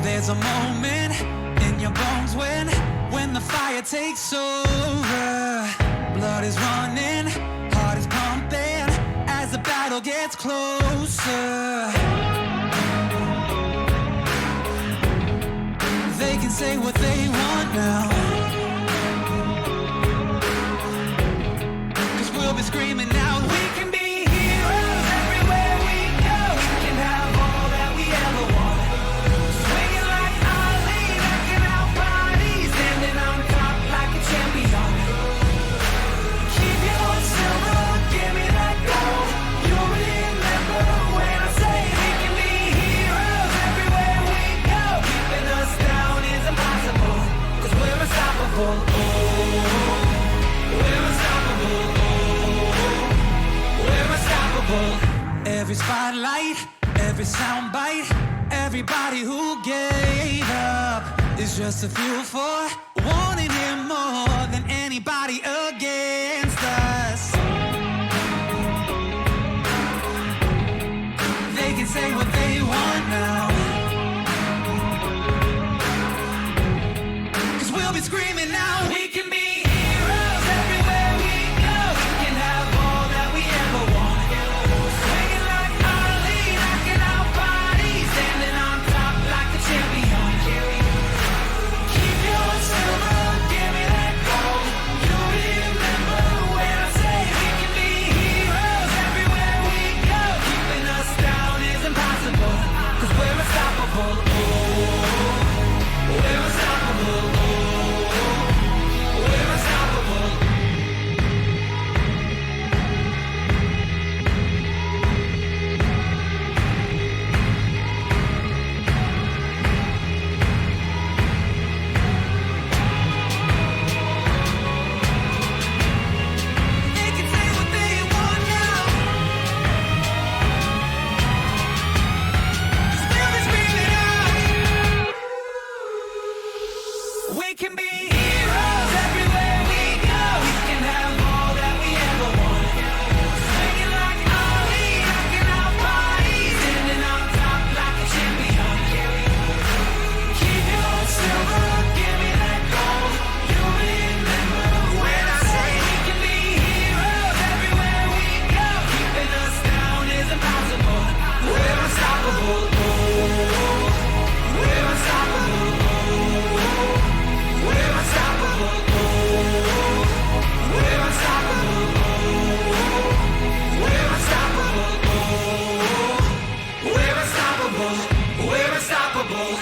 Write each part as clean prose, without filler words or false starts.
There's a moment in your bones when the fire takes over. Blood is running, heart is pumping as the battle gets closer. They can say what they want now, 'cause we'll be screaming now. We can be heroes everywhere we go. We can have all that we ever want. Swinging like Ali, rocking our bodies, standing on top like a champion. Keep your silver, give me that gold. You'll remember when I say we can be heroes everywhere we go. Keeping us down is impossible, 'cause we're unstoppable. Oh, we're unstoppable. We're unstoppable. Every spotlight, every soundbite, everybody who gave up is just a fuel for wanting him more than anybody against us. They can say what they want now, 'cause we'll be screaming now. We can be heroes everywhere we go. We can have all that we ever want. Swinging like Ali, rocking our bodies, standing on top like a champion. Keep your silver, give me that gold. You'll remember when I say we can be heroes everywhere we go. Keeping us down is impossible, 'cause we're unstoppable. Oh, we're unstoppable. Oh, we're unstoppable. They can say what they want now, 'cause we'll be screaming out. We can be heroes everywhere we go. We can have all that we ever want. Swinging like Ali, rocking our bodies, standing on top like a champion. Keep your silver, give me that gold. You'll remember when I say we can be heroes everywhere we go. Keeping us down is impossible. We're unstoppable. Oh, we're unstoppable. We're unstoppable. Oh, we're unstoppable. Oh, we're unstoppable. Oh, we're unstoppable. We're unstoppable.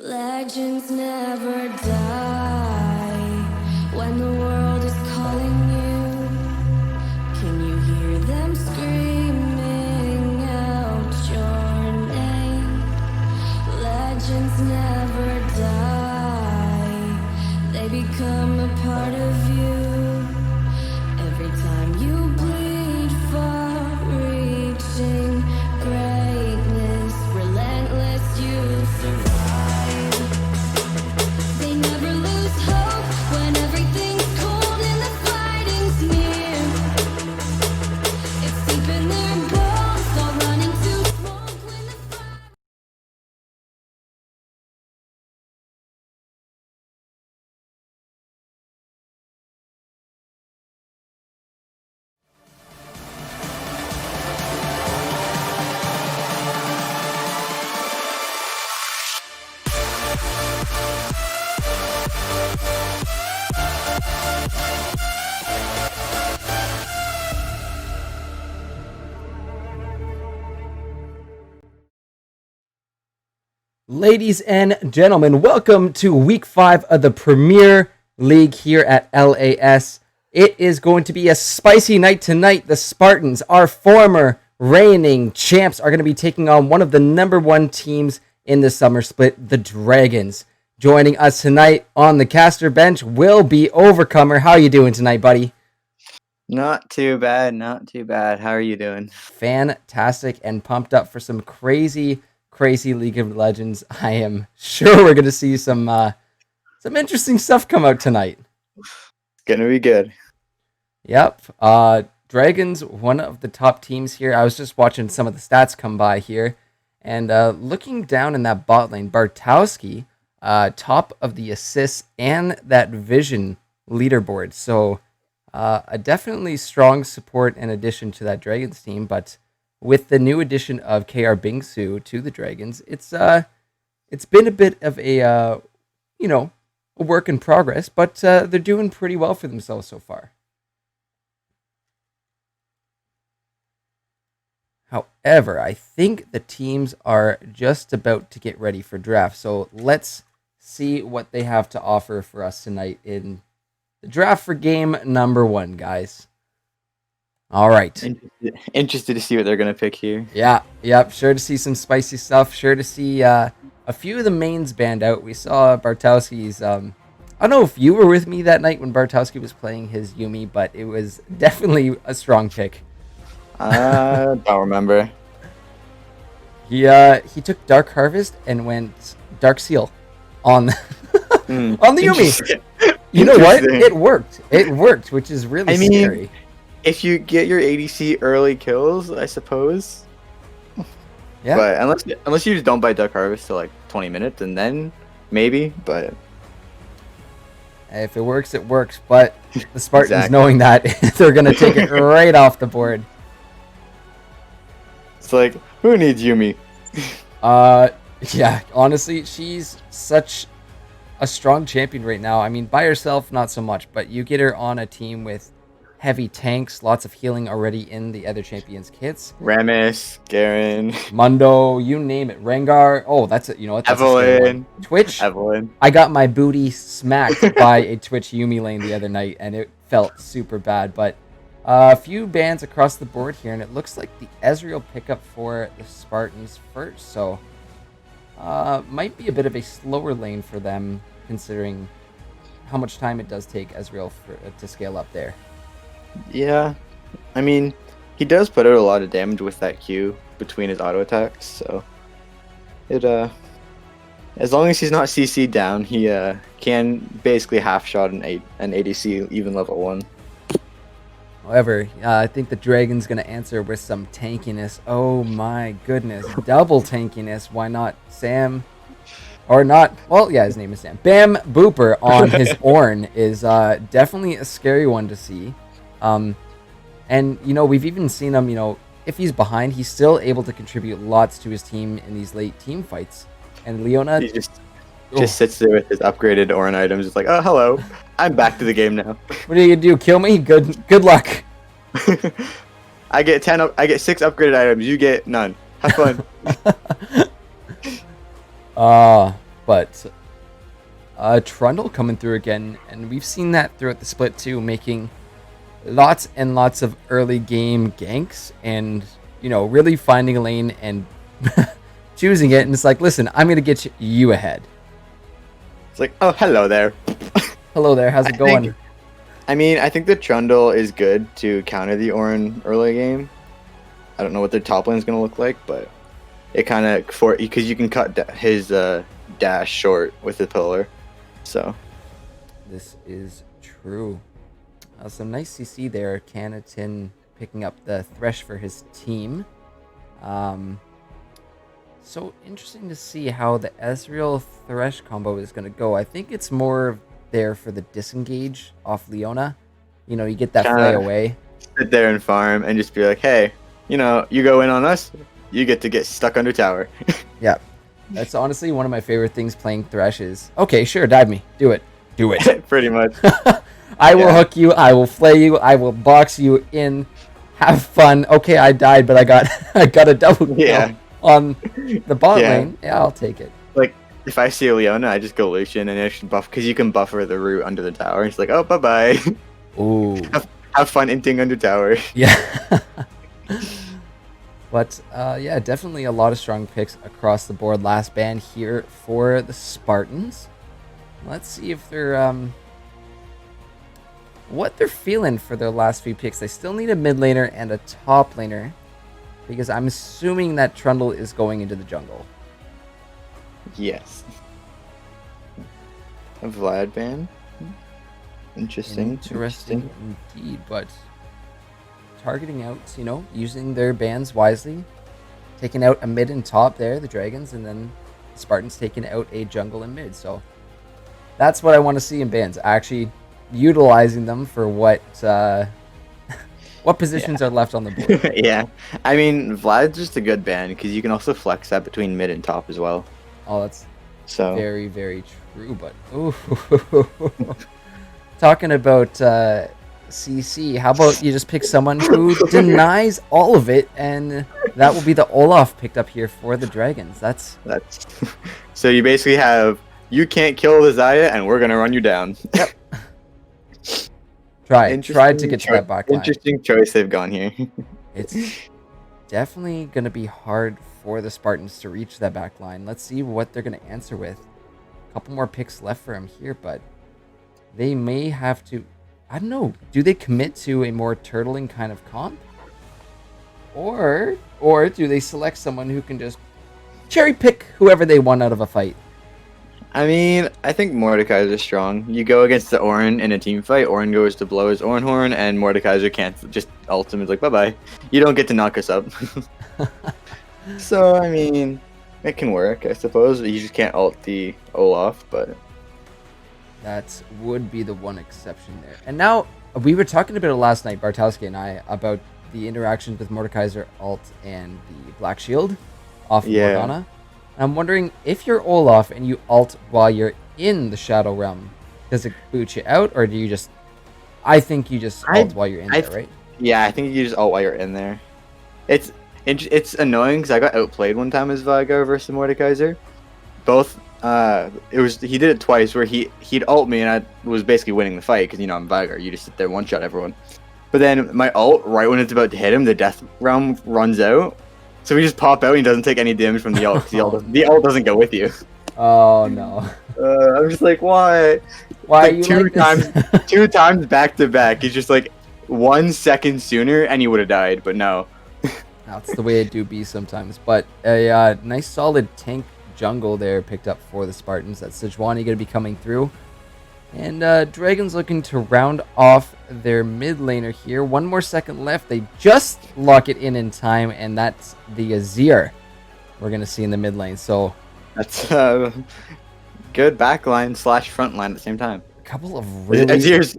Legends never die when the world is calling you. Can you hear them screaming out your name? Legends never die, they become a part of you. Every time you bleed for reaching greatness, relentless, you survive. They never lose Ladies and gentlemen, welcome to week 5 of the Premier League here at LAS. It is going to be a spicy night tonight. The Spartans, our former reigning champs, are going to be taking on one of the number 1 teams in the summer split, the Dragons. Joining us tonight on the caster bench will be Overcomer. How are you doing tonight, buddy? Not too bad, not too bad. How are you doing? Fantastic and pumped up for some crazy League of Legends. I am sure we're going to see some interesting stuff come out tonight. It's going to be good. Yep. Dragons, one of the top teams here. I was just watching some of the stats come by here, and looking down in that bot lane, Bartowski, top of the assists and that vision leaderboard. So a definitely strong support and addition to that Dragons team, but with the new addition of KR Bingsu to the Dragons, it's been a bit of a work in progress, but they're doing pretty well for themselves so far. However, I think the teams are just about to get ready for draft, so let's see what they have to offer for us tonight in the draft for game number 1, guys. All right. Interested to see what they're going to pick here. Yep. Sure to see some spicy stuff. Sure to see a few of the mains banned out. We saw Bartowski's... I don't know if you were with me that night when Bartowski was playing his Yuumi, but it was definitely a strong pick. I don't remember. He took Dark Harvest and went Dark Seal on on the Yuumi. You know what? It worked. It worked, which is really scary. If you get your ADC early kills, I suppose. Yeah. But unless you just don't buy Duck Harvest till like 20 minutes, and then maybe. But if it works, it works. But the Spartans, Exactly. knowing that, they're gonna take it right off the board. it's like, who needs Yuumi? Yeah. Honestly, she's such a strong champion right now. I mean, by herself, not so much, but you get her on a team with heavy tanks, lots of healing already in the other champions' kits. Rammus, Garen, Mundo, you name it. Rengar. Oh, that's it. You know what? That's Evelyn. Twitch. Evelyn. I got my booty smacked by a Twitch Yuumi lane the other night, and it felt super bad. But a few bans across the board here, and it looks like the Ezreal pickup for the Spartans first. So might be a bit of a slower lane for them, considering how much time it does take Ezreal to scale up there. Yeah, I mean, he does put out a lot of damage with that Q between his auto attacks, so it as long as he's not CC'd down, he can basically half shot an ADC even level 1. However, I think the Dragon's going to answer with some tankiness. Oh my goodness, double tankiness. Why not Sam? Or not, well, yeah, his name is Sam. Bam Booper on his Ornn is definitely a scary one to see. And, we've even seen him, if he's behind, he's still able to contribute lots to his team in these late team fights. And Leona... He just sits there with his upgraded Ornn items. It's like, oh, hello, I'm back to the game now. What are you gonna do? Kill me? Good luck. I get 6 upgraded items. You get none. Have fun. But Trundle coming through again, and we've seen that throughout the split too, making lots and lots of early game ganks, and really finding a lane and choosing it. And it's like, listen, I'm gonna get you ahead. It's like, oh, hello there. Hello there. How's it going? I think the Trundle is good to counter the Ornn early game. I don't know what their top lane is gonna look like, but it kind of because you can cut his dash short with the pillar. So this is true. Some nice CC there. Canatin picking up the Thresh for his team. So interesting to see how the Ezreal Thresh combo is going to go. I think it's more there for the disengage off Leona. You get that play away. Sit there and farm and just be like, hey, you go in on us, you get to get stuck under tower. Yeah. That's honestly one of my favorite things playing Thresh is, okay, sure, dive me. Do it. Pretty much. I will hook you. I will flay you. I will box you in. Have fun. Okay, I died, but I got a double kill on the bot lane. Yeah, I'll take it. Like if I see a Leona, I just go Lucian and I should buff because you can buffer the root under the tower. It's like, oh, bye bye. Ooh. Have fun inting under tower. Yeah. But yeah, definitely a lot of strong picks across the board. Last ban here for the Spartans. Let's see if they're what they're feeling for their last few picks. They still need a mid laner and a top laner because I'm assuming that Trundle is going into the jungle. Yes. A Vlad ban. Interesting. Interesting indeed, but targeting out, you know, using their bans wisely, taking out a mid and top there, the Dragons, and then the Spartans taking out a jungle and mid. So that's what I want to see in bans. Actually utilizing them for what positions are left on the board. Yeah. I mean, Vlad's just a good ban because you can also flex that between mid and top as well. Oh, that's So very, very true. But ooh, talking about CC, how about you just pick someone who denies all of it, and that will be the Olaf picked up here for the Dragons. That's so you basically have you can't kill the Zaya and we're gonna run you down. Yep. Tried to get to that back line. Interesting choice they've gone here. It's definitely going to be hard for the Spartans to reach that back line. Let's see what they're going to answer with. A couple more picks left for him here, but they may have to... I don't know. Do they commit to a more turtling kind of comp? Or do they select someone who can just cherry pick whoever they want out of a fight? I mean, I think Mordekaiser is strong. You go against the Orin in a team fight, Orin goes to blow his Orin horn, and Mordekaiser can't just ultimate like, bye-bye. You don't get to knock us up. So, I mean, it can work, I suppose. You just can't ult the Olaf, but... That would be the one exception there. And now, we were talking about it last night, Bartowski and I, about the interactions with Mordekaiser ult and the Black Shield off of Morgana. I'm wondering if you're Olaf and you ult while you're in the Shadow Realm, does it boot you out, or do you just... I think you just ult while you're in there, right? Yeah, I think you just ult while you're in there. It's annoying because I got outplayed one time as Veigar versus Mordekaiser. Both, he did it twice where he'd ult me and I was basically winning the fight because, you know, I'm Veigar. You just sit there one-shot everyone. But then my ult, right when it's about to hit him, the Death Realm runs out. So we just pop out and he doesn't take any damage from the ult because the ult doesn't go with you. Oh, no. I'm just like, why? Why like are you two like times, this? 2 times back to back. He's just like 1 second sooner and he would have died, but no. That's the way it do be sometimes. But a nice solid tank jungle there picked up for the Spartans. That's Sejuani going to be coming through. And Dragons looking to round off their mid laner here. 1 more second left. They just lock it in time, and that's the Azir we're going to see in the mid lane. So That's good backline / front line at the same time. a couple of really... Azir's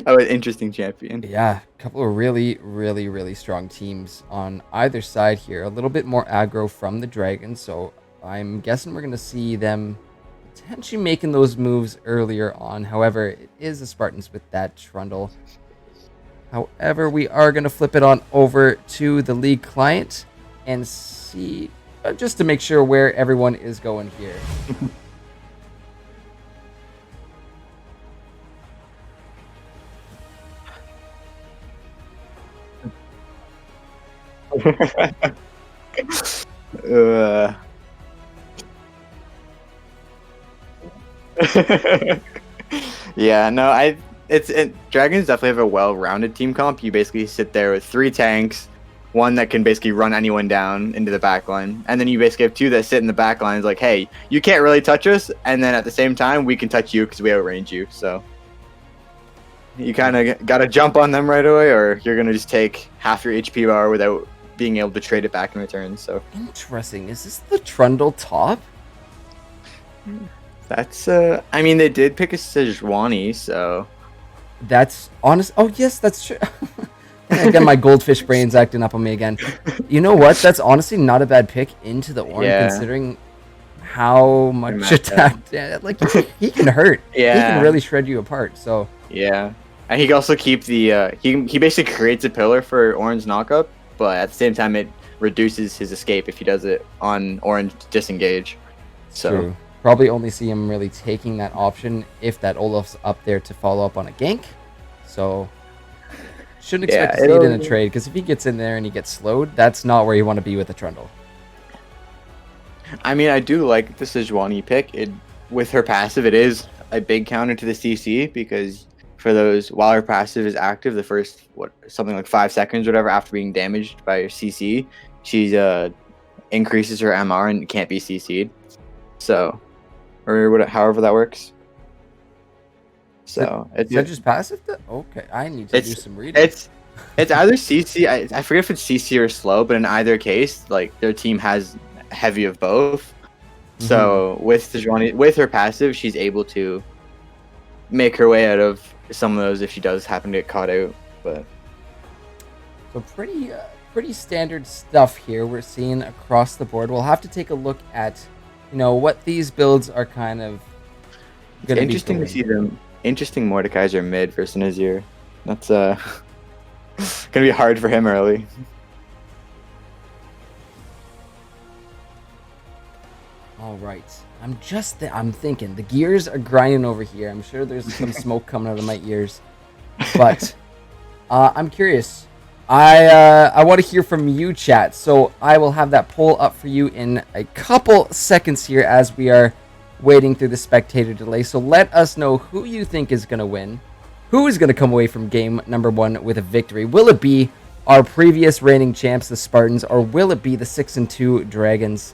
an interesting champion. Yeah, a couple of really, really, really strong teams on either side here. A little bit more aggro from the Dragons, so I'm guessing we're going to see them potentially making those moves earlier on. However, it is the Spartans with that Trundle. However, we are going to flip it on over to the League client and see, just to make sure where everyone is going here. Yeah, no, Dragons definitely have a well-rounded team comp. You basically sit there with 3 tanks, 1 that can basically run anyone down into the backline, and then you basically have 2 that sit in the backline. It's like, hey, you can't really touch us, and then at the same time, we can touch you because we outrange you. So you kind of got to jump on them right away, or you're gonna just take half your HP bar without being able to trade it back in return. So Interesting. Is this the Trundle top? that's I mean, they did pick a Sejuani, so That's honest. Oh, yes, that's true. Again, my goldfish brain's acting up on me again. You know what? That's honestly not a bad pick into the Ornn, Yeah. considering how much match attack. Yeah, like, he can hurt. He Yeah. can really shred you apart. So yeah. And he can also keep the he basically creates a pillar for Ornn's knockup, but at the same time it reduces his escape if he does it on Ornn's disengage. So true. Probably only see him really taking that option if that Olaf's up there to follow up on a gank. So shouldn't expect to see it in a trade, because if he gets in there and he gets slowed, that's not where you want to be with a Trundle. I mean, I do like the Sejuani pick. With her passive, it is a big counter to the CC, because for those, while her passive is active, the first, something like 5 seconds or whatever after being damaged by her CC, she increases her MR and can't be CC'd. So, or however that works. So, is that just passive? Okay, I need to do some reading. It's either CC, I forget if it's CC or slow, but in either case, like, their team has heavy of both. So with Sejuani, with her passive, she's able to make her way out of some of those if she does happen to get caught out. But so pretty standard stuff here we're seeing across the board. We'll have to take a look at, what these builds are kind of going to be. Interesting to see them. Interesting Mordekaiser mid versus Azir. That's gonna be hard for him early. All right, I'm thinking the gears are grinding over here. I'm sure there's some smoke coming out of my ears, but I'm curious. I want to hear from you, chat. So I will have that poll up for you in a couple seconds here as we are waiting through the spectator delay. So let us know who you think is going to win, who is going to come away from game number 1 with a victory. Will it be our previous reigning champs, the Spartans, or will it be the 6-2 Dragons?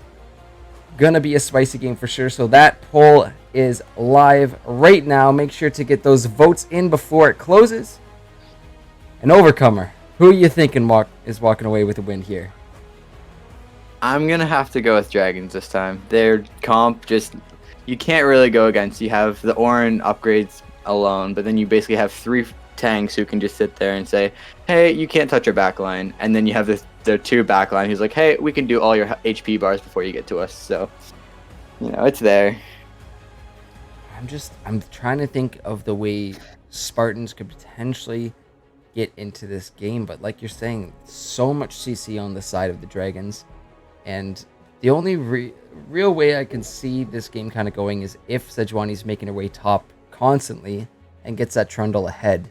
Gonna be a spicy game for sure. So that poll is live right now. Make sure to get those votes in before it closes. An Overcomer, who are you thinking is walking away with a win here? I'm gonna have to go with Dragons this time. Their comp you can't really go against. You have the Orin upgrades alone, but then you basically have 3 tanks who can just sit there and say, hey, you can't touch our backline. And then you have the 2 backline who's like, hey, we can do all your HP bars before you get to us. So, it's there. I'm trying to think of the way Spartans could potentially get into this game, but like you're saying, so much CC on the side of the Dragons, and the only real way I can see this game kind of going is if Sejuani's making her way top constantly and gets that Trundle ahead,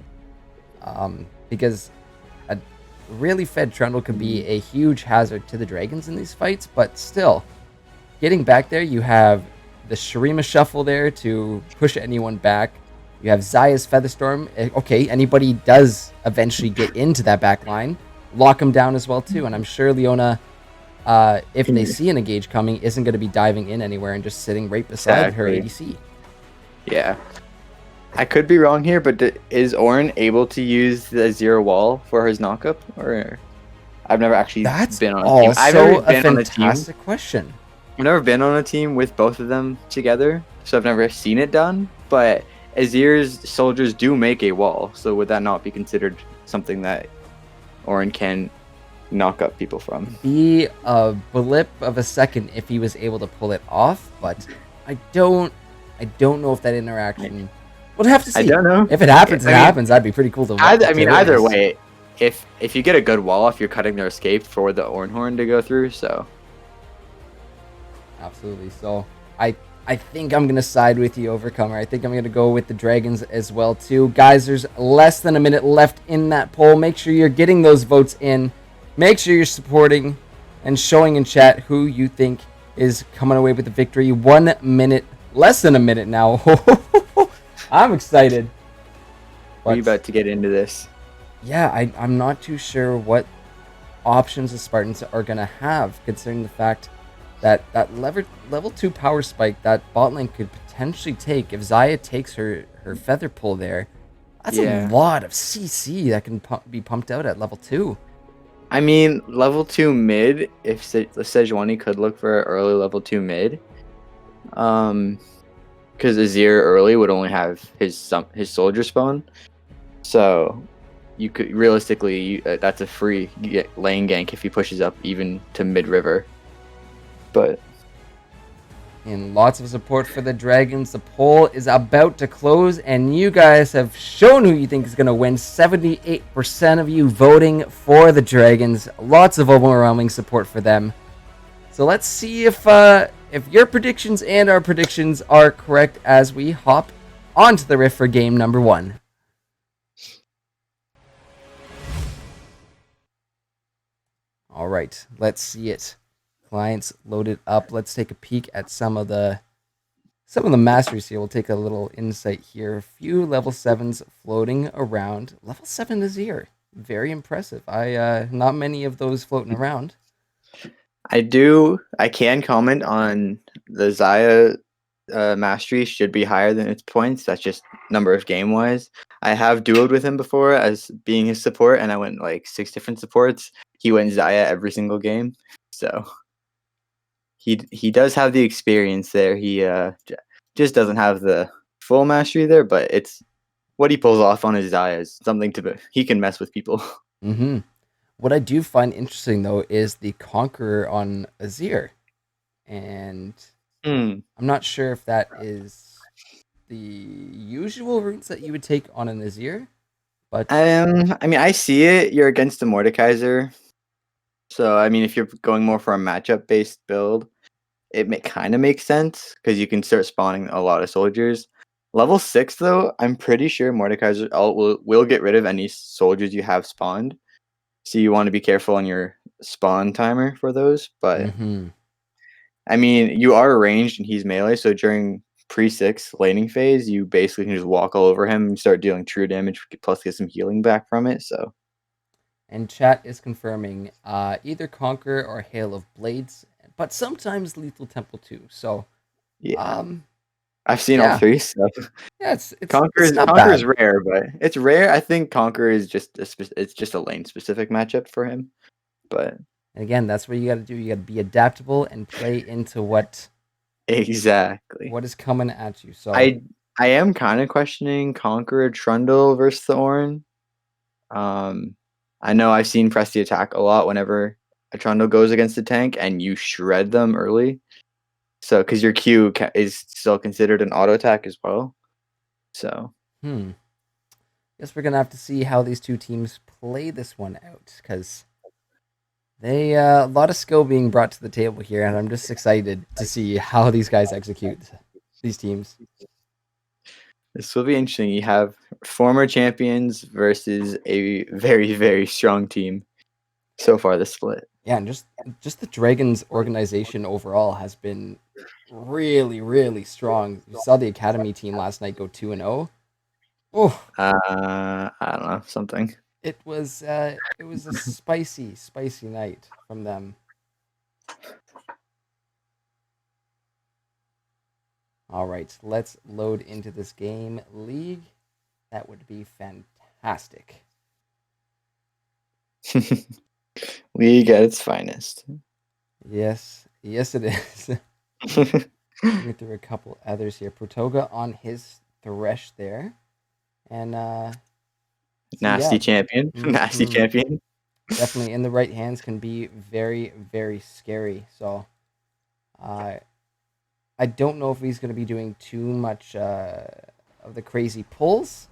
because a really fed Trundle could be a huge hazard to the Dragons in these fights. But still, getting back there, you have the Shurima Shuffle there to push anyone back. You have Zaya's Featherstorm. Okay, anybody does eventually get into that back line, lock them down as well too. And I'm sure Leona, if they see an engage coming, isn't going to be diving in anywhere and just sitting right beside her ADC. Yeah. I could be wrong here, but is Orin able to use the 0 wall for his knockup? Or I've never actually been on a team. I've never been on a team. Fantastic question. I've never been on a team with both of them together, so I've never seen it done. But Azir's soldiers do make a wall, so would that not be considered something that Orin can knock up people from? Be a blip of a second if he was able to pull it off, but I don't know if that interaction. We'll have to see. I don't know. If it happens, it happens. That'd be pretty cool to watch. Either way, if you get a good wall, if you're cutting their escape for the Ornhorn to go through, so. Absolutely. So I think I'm going to side with you, Overcomer. I think I'm going to go with the Dragons as well, too. Guys, there's less than a minute left in that poll. Make sure you're getting those votes in. Make sure you're supporting and showing in chat who you think is coming away with the victory. 1 minute, less than a minute now. I'm excited. Are you about to get into this? Yeah, I'm not too sure what options the Spartans are going to have, considering the fact that level 2 power spike that bot lane could potentially take. If Zaya takes her feather pull there, that's a lot of CC that can be pumped out at level 2. I mean, level 2 mid, if Sejuani could look for an early level 2 mid. Because Azir early would only have his soldier spawn. So you could realistically, that's a free lane gank if he pushes up even to mid river. But and lots of support for the Dragons. The poll is about to close, and you guys have shown who you think is going to win. 78% of you voting for the Dragons. Lots of overwhelming support for them. So let's see if if your predictions and our predictions are correct as we hop onto the Rift for game number 1. All right, let's see it. Clients loaded up. Let's take a peek at some of the masters here. We'll take a little insight here. A few level 7s floating around. Level 7 is here. Very impressive. Not many of those floating around. I can comment on the Zaya mastery should be higher than its points. That's just number of game wise. I have duoed with him before as being his support, and I went like 6 different supports. He went Zaya every single game, so he does have the experience there. He just doesn't have the full mastery there, but it's what he pulls off on his Zaya is something he can mess with people. Mm-hmm. What I do find interesting though is the Conqueror on Azir, and I'm not sure if that is the usual routes that you would take on an Azir, but I mean, I see it. You're against the Mordekaiser, so I mean, if you're going more for a matchup based build, it kind of makes sense because you can start spawning a lot of soldiers. Level 6 though, I'm pretty sure Mordekaiser will get rid of any soldiers you have spawned. So you want to be careful on your spawn timer for those. But I mean, you are ranged and he's melee, so during pre-6 laning phase, you basically can just walk all over him and start dealing true damage, plus get some healing back from it. So. And chat is confirming either Conqueror or Hail of Blades, but sometimes Lethal Temple too. So yeah, I've seen all 3. So yeah, it's Conqueror bad. is rare, but it's rare. I think Conqueror is just it's just a lane specific matchup for him. But and again, that's what you got to do. You got to be adaptable and play into what is coming at you. So I am kind of questioning Conqueror Trundle versus the Ornn. I know I've seen press the attack a lot whenever a Trundle goes against a tank, and you shred them early. So, because your Q is still considered an auto attack as well. So. Guess we're gonna have to see how these two teams play this one out, because they a lot of skill being brought to the table here, and I'm just excited to see how these guys execute these teams. This will be interesting. You have former champions versus a very, very strong team. So far, the split. Yeah, and just the Dragons organization overall has been really, really strong. You saw the academy team last night go 2-0. Oh, I don't know, something. it was a spicy night from them. All right, let's load into this game. League, that would be fantastic. League at its finest. Yes, it is. Get through a couple others here. Protoga on his Thresh there. And nasty champion. Nasty champion. Definitely in the right hands can be very, very scary. So I don't know if he's going to be doing too much of the crazy pulls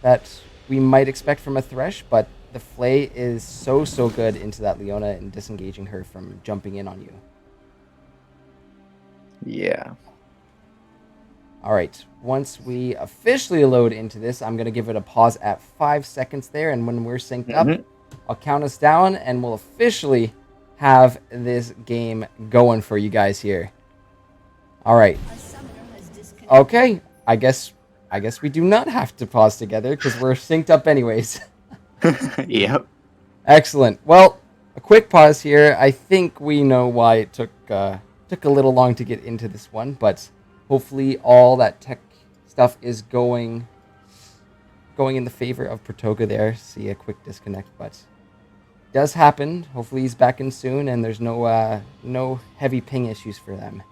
that we might expect from a Thresh, but the Flay is so good into that Leona and disengaging her from jumping in on you. Yeah. All right, once we officially load into this, I'm going to give it a pause at 5 seconds there, and when we're synced up, I'll count us down, and we'll officially have this game going for you guys here. All right. Okay, I guess we do not have to pause together because we're synced up anyways. Yep. Excellent. Well, a quick pause here. I think we know why it took a little long to get into this one, but hopefully all that tech stuff is going in the favor of Protoga there. See a quick disconnect, but it does happen. Hopefully he's back in soon and there's no heavy ping issues for them.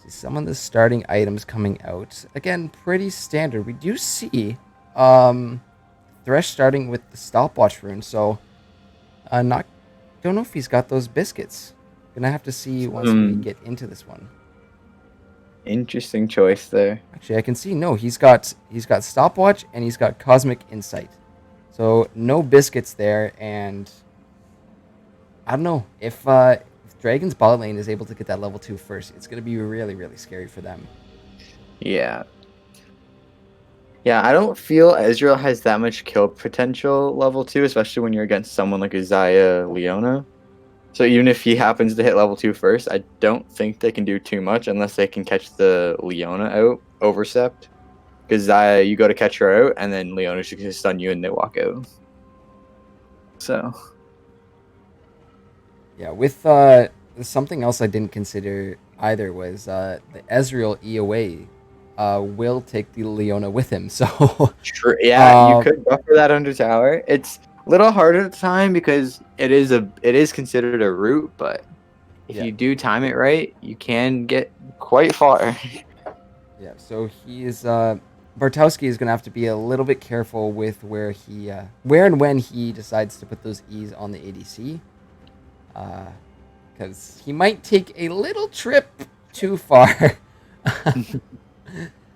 See some of the starting items coming out. Again, pretty standard. We do see Thresh starting with the stopwatch rune, so don't know if he's got those biscuits. Gonna have to see once we get into this one. Interesting choice there. Actually, I can see he's got stopwatch and he's got cosmic insight. So no biscuits there, and I don't know if Dragon's bot lane is able to get that level 2 first. It's going to be really, really scary for them. Yeah. Yeah, I don't feel Ezreal has that much kill potential level 2, especially when you're against someone like Uzaya Leona. So even if he happens to hit level 2 first, I don't think they can do too much unless they can catch the Leona out, overcept. Because Zaya, you go to catch her out, and then Leona should just stun you and they walk out. So, Yeah, with something else I didn't consider either was the Ezreal EOA will take the Leona with him. So yeah, you could buffer that under tower. It's a little harder at the time because it is considered a route, but if Yeah. you do time it right, you can get quite far. yeah, so he is Bartowski is going to have to be a little bit careful with where and when he decides to put those E's on the ADC. Because he might take a little trip too far.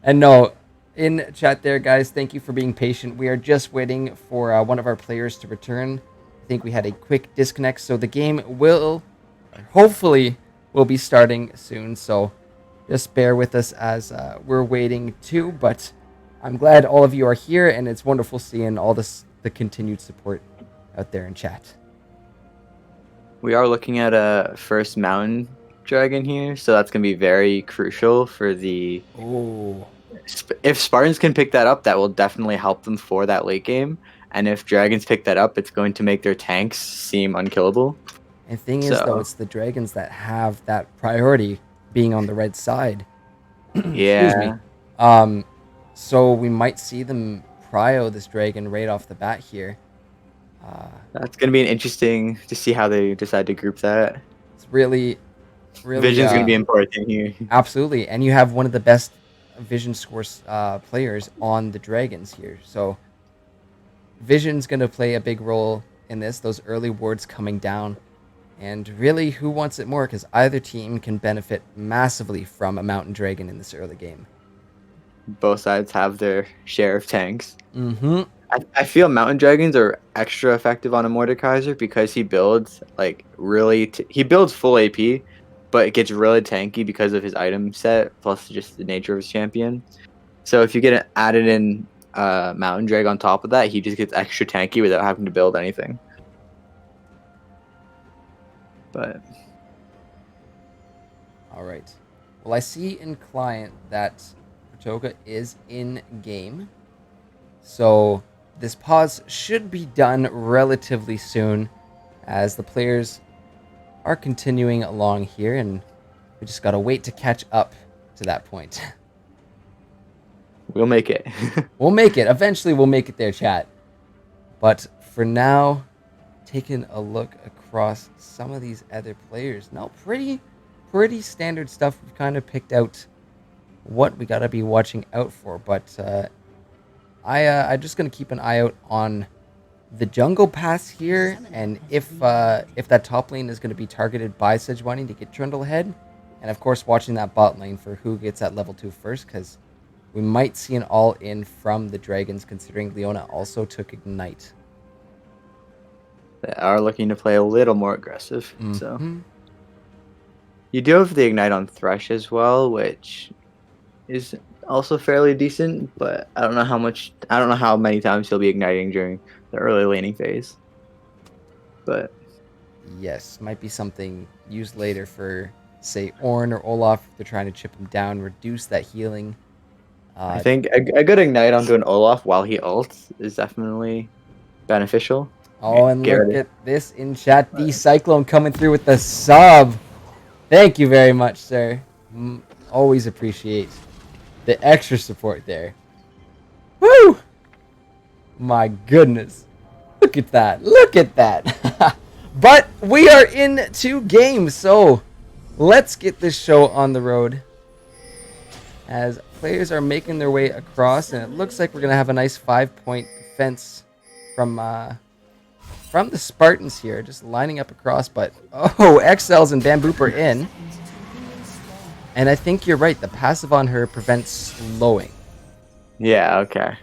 And no, in chat there, guys, thank you for being patient. We are just waiting for one of our players to return. I think we had a quick disconnect, so the game will hopefully be starting soon. So just bear with us as we're waiting too. But I'm glad all of you are here, and it's wonderful seeing all the continued support out there in chat. We are looking at a first mountain dragon here, so that's going to be very crucial for the... Oh, If Spartans can pick that up, that will definitely help them for that late game. And if Dragons pick that up, it's going to make their tanks seem unkillable. and thing is, though, it's the dragons that have that priority being on the red side. Yeah. Excuse me. So we might see them prio this dragon right off the bat here. That's going to be interesting to see how they decide to group that. It's really, really... Vision's going to be important here. Absolutely. And you have one of the best Vision scores players on the dragons here. So Vision's going to play a big role in this, those early wards coming down. And really, who wants it more? Because either team can benefit massively from a mountain dragon in this early game. Both sides have their share of tanks. Mm-hmm. I feel mountain dragons are extra effective on a Mordekaiser because he builds like he builds full AP, but it gets really tanky because of his item set plus just the nature of his champion. So if you get an added in mountain drag on top of that, he just gets extra tanky without having to build anything. But All right. Well, I see in client that Toga is in game. So this pause should be done relatively soon as the players are continuing along here, and we just gotta wait to catch up to that point. we'll make it. We'll make it. Eventually we'll make it there, chat. But for now, taking a look across some of these other players. No, pretty standard stuff. We've kind of picked out what we gotta be watching out for, but I'm just gonna keep an eye out on the jungle pass here, and if that top lane is gonna be targeted by Sejuani to get Trundle ahead, and of course watching that bot lane for who gets that level 2 first, because we might see an all-in from the dragons, considering Leona also took Ignite. They are looking to play a little more aggressive. Mm-hmm. So you do have the Ignite on Thresh as well, which is also fairly decent, but I don't know how many times he'll be igniting during the early laning phase. But Yes, might be something used later for, say, Ornn or Olaf if they're trying to chip him down, reduce that healing. I think a good Ignite onto an Olaf while he ults is definitely beneficial. Oh, and Get look ready. at this in chat. The Cyclone coming through with the sub. Thank you very much, sir. Always appreciate the extra support there. Woo! My goodness. Look at that. Look at that. But we are in 2 games, so let's get this show on the road. As players are making their way across, and it looks like we're going to have a nice 5-point defense from the Spartans here, just lining up across. But oh, XLs and Bamboo are in. And I think you're right. The passive on her prevents slowing. Yeah, okay.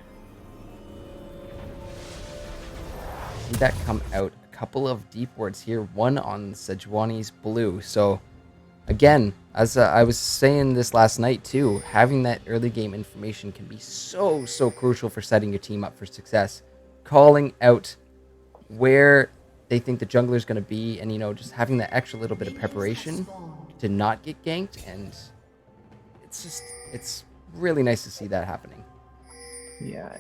See that come out a couple of deep wards here, one on Sejuani's blue. So again, as I was saying this last night too, having that early game information can be so crucial for setting your team up for success. Calling out where they think the jungler is going to be, and just having that extra little bit of preparation to not get ganked, and it's really nice to see that happening. Yeah.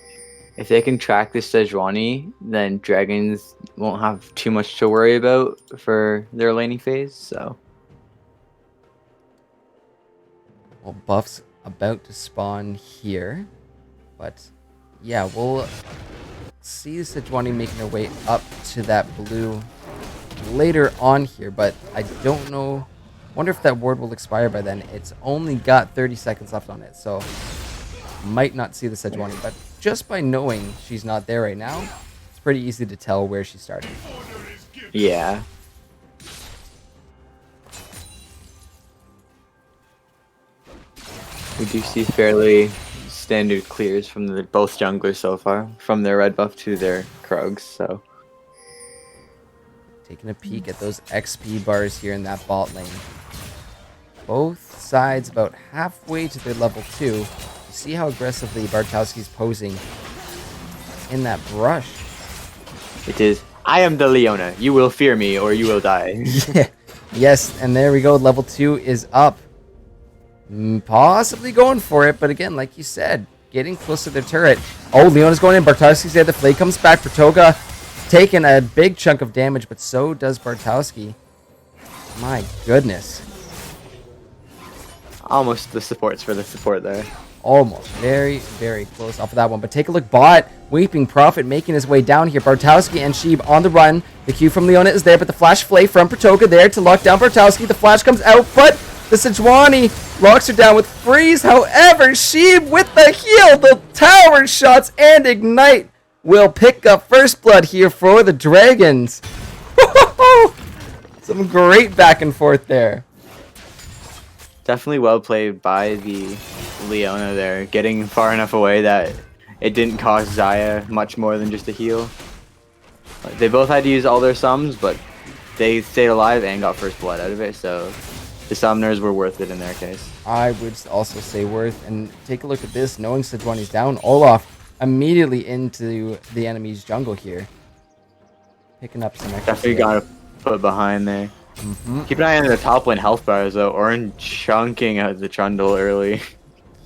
If they can track this Sejuani, then Dragons won't have too much to worry about for their laning phase, so. Well, buff's about to spawn here, but yeah, we'll see Sejuani making their way up to that blue later on here, but I don't know. Wonder if that ward will expire by then. It's only got 30 seconds left on it, so might not see the Sejuani, but just by knowing she's not there right now, it's pretty easy to tell where she started. Yeah. We do see fairly standard clears from both junglers so far, from their red buff to their Krugs, so. Taking a peek at those XP bars here in that bot lane. Both sides about halfway to their level 2. You see how aggressively Bartowski's posing in that brush. It is, I am the Leona. You will fear me or you will die. Yeah. Yes, and there we go. Level 2 is up. Possibly going for it, but again, like you said, getting close to their turret. Oh, Leona's going in. Bartowski's there. The Flay comes back. Bertoga taking a big chunk of damage, but so does Bartowski. My goodness. Almost the supports for the support there. Almost. Very close off of that one. But take a look. Bot, Weeping Prophet making his way down here. Bartowski and Sheeb on the run. The Q from Leona is there, but the Flash Flay from Bertoga there to lock down Bartowski. The Flash comes out, but the Sejuani locks her down with Freeze. However, Sheeb with the heal, the tower shots, and Ignite will pick up first blood here for the Dragons. Some great back and forth there. Definitely well played by the Leona there, getting far enough away that it didn't cost Xayah much more than just a heal. They both had to use all their sums, but they stayed alive and got first blood out of it, so the summoners were worth it in their case. I would also say worth. And take a look at this. Knowing Sejuani's down, Olaf immediately into the enemy's jungle here. Picking up some extra. Definitely got to put behind there. Keep an eye on the top lane health bars though. Orin chunking out the Trundle early.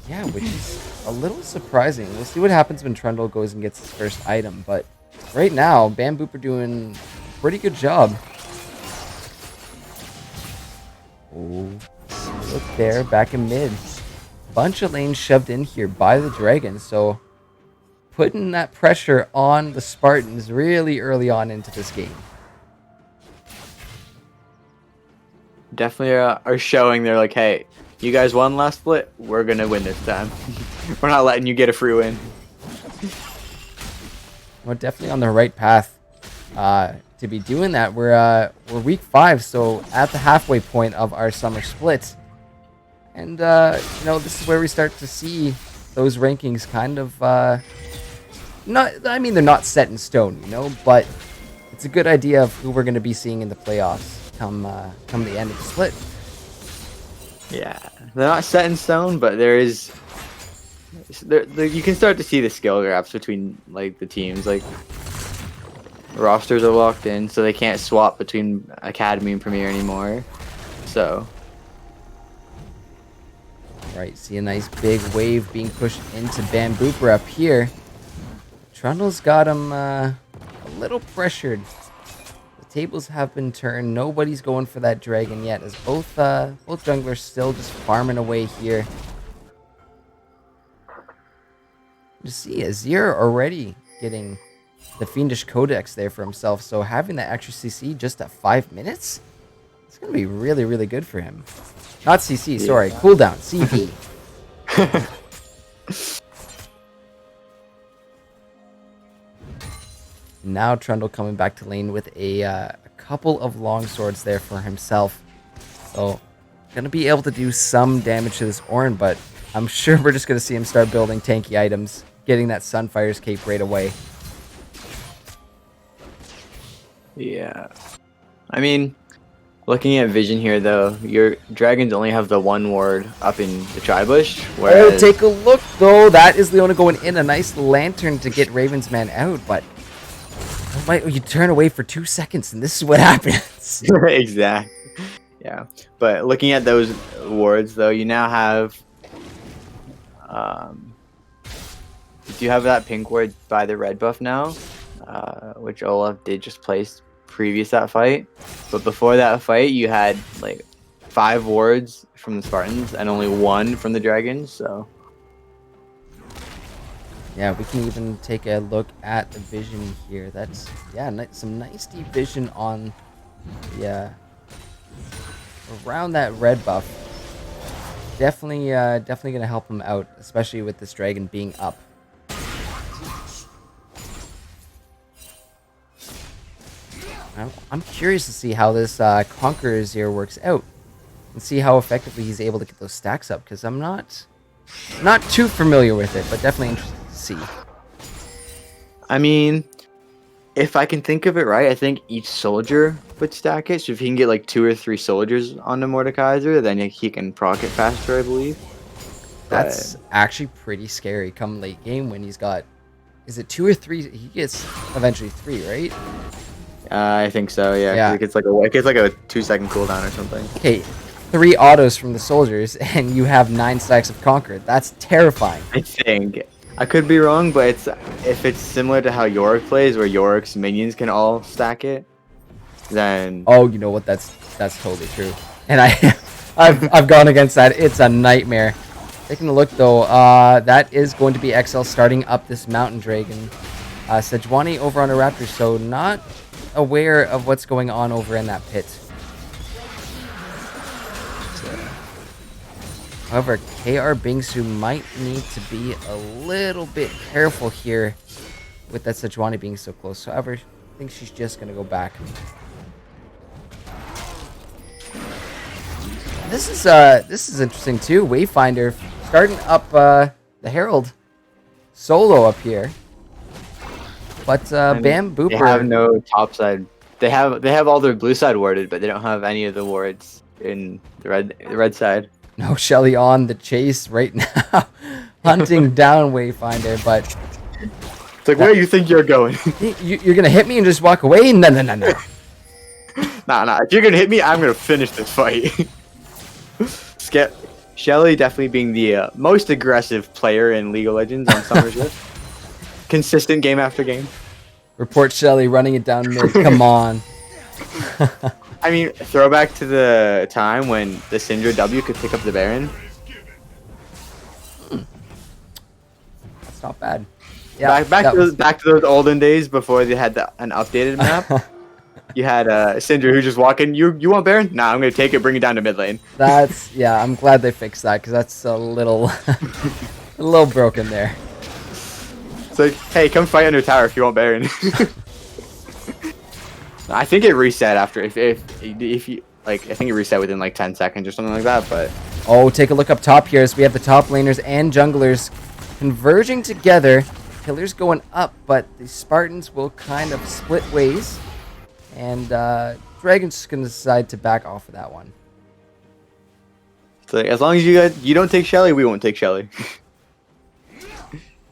Yeah, which is a little surprising. We'll see what happens when Trundle goes and gets his first item. But right now, Bamboop are doing a pretty good job. Oh, look there, back in mid. Bunch of lanes shoved in here by the Dragons, so putting that pressure on the Spartans really early on into this game. Definitely are showing they're like, hey, you guys won last split, we're gonna win this time. We're not letting you get a free win. We're definitely on the right path to be doing that. We're week 5, so at the halfway point of our summer split. And, this is where we start to see those rankings kind of, they're not set in stone, but it's a good idea of who we're going to be seeing in the playoffs come the end of the split. Yeah, they're not set in stone, but you can start to see the skill gaps between, like, the teams. Like, rosters are locked in, so they can't swap between Academy and Premier anymore. So... Right, see a nice big wave being pushed into Bambooper up here. Trundle's got him a little pressured. The tables have been turned. Nobody's going for that dragon yet, as both junglers still just farming away here. You see Azir already getting the Fiendish Codex there for himself, so having that extra CC just at 5 minutes, it's going to be really, really good for him. Not CC, sorry. Cooldown. CP. Now Trundle coming back to lane with a couple of long swords there for himself. So, going to be able to do some damage to this Orin, but I'm sure we're just going to see him start building tanky items, getting that Sunfire's cape right away. Yeah. I mean, looking at vision here, though, your dragons only have the one ward up in the tri-bush, Oh, whereas... take a look, though. That is Leona going in. A nice lantern to get Raven's man out, but you turn away for 2 seconds, and this is what happens. Exactly. Yeah. But looking at those wards, though, you now have... you have that pink ward by the red buff now, which Olaf did just place previous that fight. But before that fight, you had like 5 wards from the Spartans and only 1 from the Dragons. So Yeah, we can even take a look at the vision here. That's, yeah, some nice deep vision on the, around that red buff. Definitely going to help him out, especially with this dragon being up. I'm curious to see how this Conqueror's here works out and see how effectively he's able to get those stacks up, because I'm not too familiar with it, but definitely interested to see. I mean, if I can think of it right, I think each soldier would stack it. So if he can get like 2 or 3 soldiers on the Mordekaiser, then he can proc it faster, I believe. That's actually pretty scary come late game when he's got, is it 2 or 3? He gets eventually 3, right? I think so, yeah. Yeah. It gets like a 2-second cooldown or something. Okay, 3 autos from the soldiers, and you have 9 stacks of Conqueror. That's terrifying. I think. I could be wrong, but if it's similar to how Yorick plays, where Yorick's minions can all stack it, then... Oh, you know what? That's totally true. And I've gone against that. It's a nightmare. Taking a look though, that is going to be XL starting up this Mountain Dragon. Sejuani over on a Raptor, so not aware of what's going on over in that pit. However, KR Bingsu might need to be a little bit careful here with that Sejuani being so close. However, I think she's just going to go back. This is interesting too. Wayfinder starting up the Herald solo up here. But Bam Booper... They have no top side. They have all their blue side warded, but they don't have any of the wards in the red side. No Shelly on the chase right now, hunting down Wayfinder, but... It's like, where do you think you're going? You're going to hit me and just walk away? No. Nah. If you're going to hit me, I'm going to finish this fight. Shelly definitely being the most aggressive player in League of Legends on Summer's Rift. Consistent game after game. Report Shelly running it down mid. Come on. I mean, throwback to the time when the Syndra W could pick up the Baron. That's not bad. Yeah, back to those olden days before they had an updated map. You had Syndra who just walk in. You want Baron? Nah, I'm gonna take it, bring it down to mid lane. Yeah. I'm glad they fixed that, because that's a little a little broken there. It's like, hey, come fight under tower if you want Baron. I think it reset after if you like. I think it reset within like 10 seconds or something like that. But oh, take a look up top here as we have the top laners and junglers converging together. Killers going up, but the Spartans will kind of split ways, and Dragon's just gonna decide to back off of that one. So as long as you don't take Shelly, we won't take Shelly.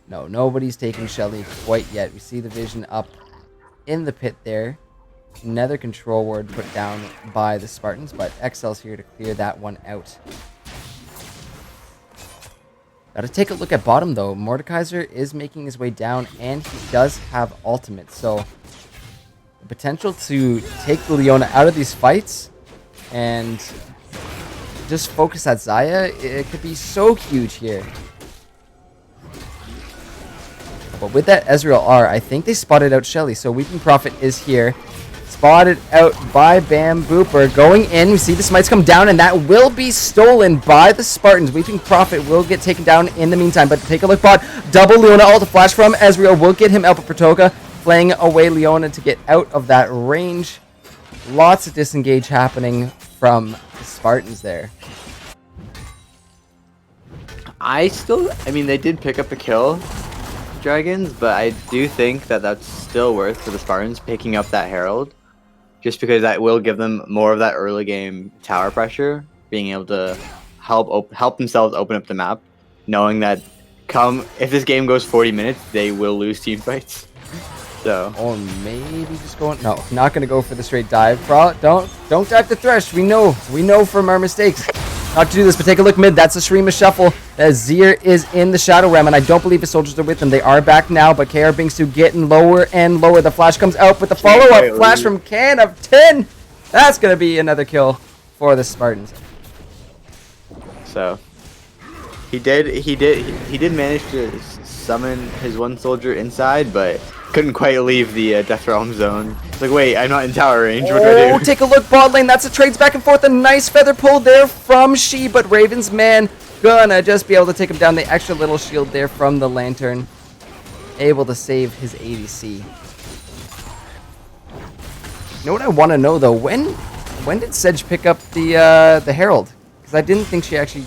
No, nobody's taking Shelly quite yet. We see the vision up in the pit there. Another control ward put down by the Spartans, but XL's here to clear that one out. Gotta take a look at bottom though. Mordekaiser is making his way down, and he does have ultimate, so the potential to take the Leona out of these fights and just focus at Xayah, it could be so huge here. But with that Ezreal R, I think they spotted out Shelly, so Weeping Prophet is here. Spotted out by Bam Booper. Going in, we see the smites come down, and that will be stolen by the Spartans. Weeping Prophet will get taken down in the meantime, but take a look bot. Double Leona ult flash from Ezreal will get him out, but Pratoka playing away Leona to get out of that range. Lots of disengage happening from the Spartans there. I mean, they did pick up a kill, Dragons, but I do think that that's still worth for the Spartans picking up that Herald. just because that will give them more of that early game tower pressure, being able to help themselves open up the map, knowing that if this game goes 40 minutes, they will lose team fights. So, Or maybe just going. No, not gonna go for the straight dive. Don't dive the thresh. We know from our mistakes not to do this. But take a look mid. That's a Shurima shuffle. Azir is in the Shadow Realm, and I don't believe his soldiers are with them. They are back now, but KR Bingsu getting lower and lower. The flash comes out with the follow-up flash from Can of 10. That's gonna be another kill for the Spartans. So he did manage to summon his one soldier inside, but couldn't quite leave the Death Realm zone. It's like, wait, I'm not in tower range. What do I do? Take a look bot lane. That's a trades back and forth. A nice feather pull there from She, but Raven's man gonna just be able to take him down. The extra little shield there from the Lantern, able to save his ADC. You know what I want to know though? When did Sedge pick up the Herald? Because I didn't think she actually.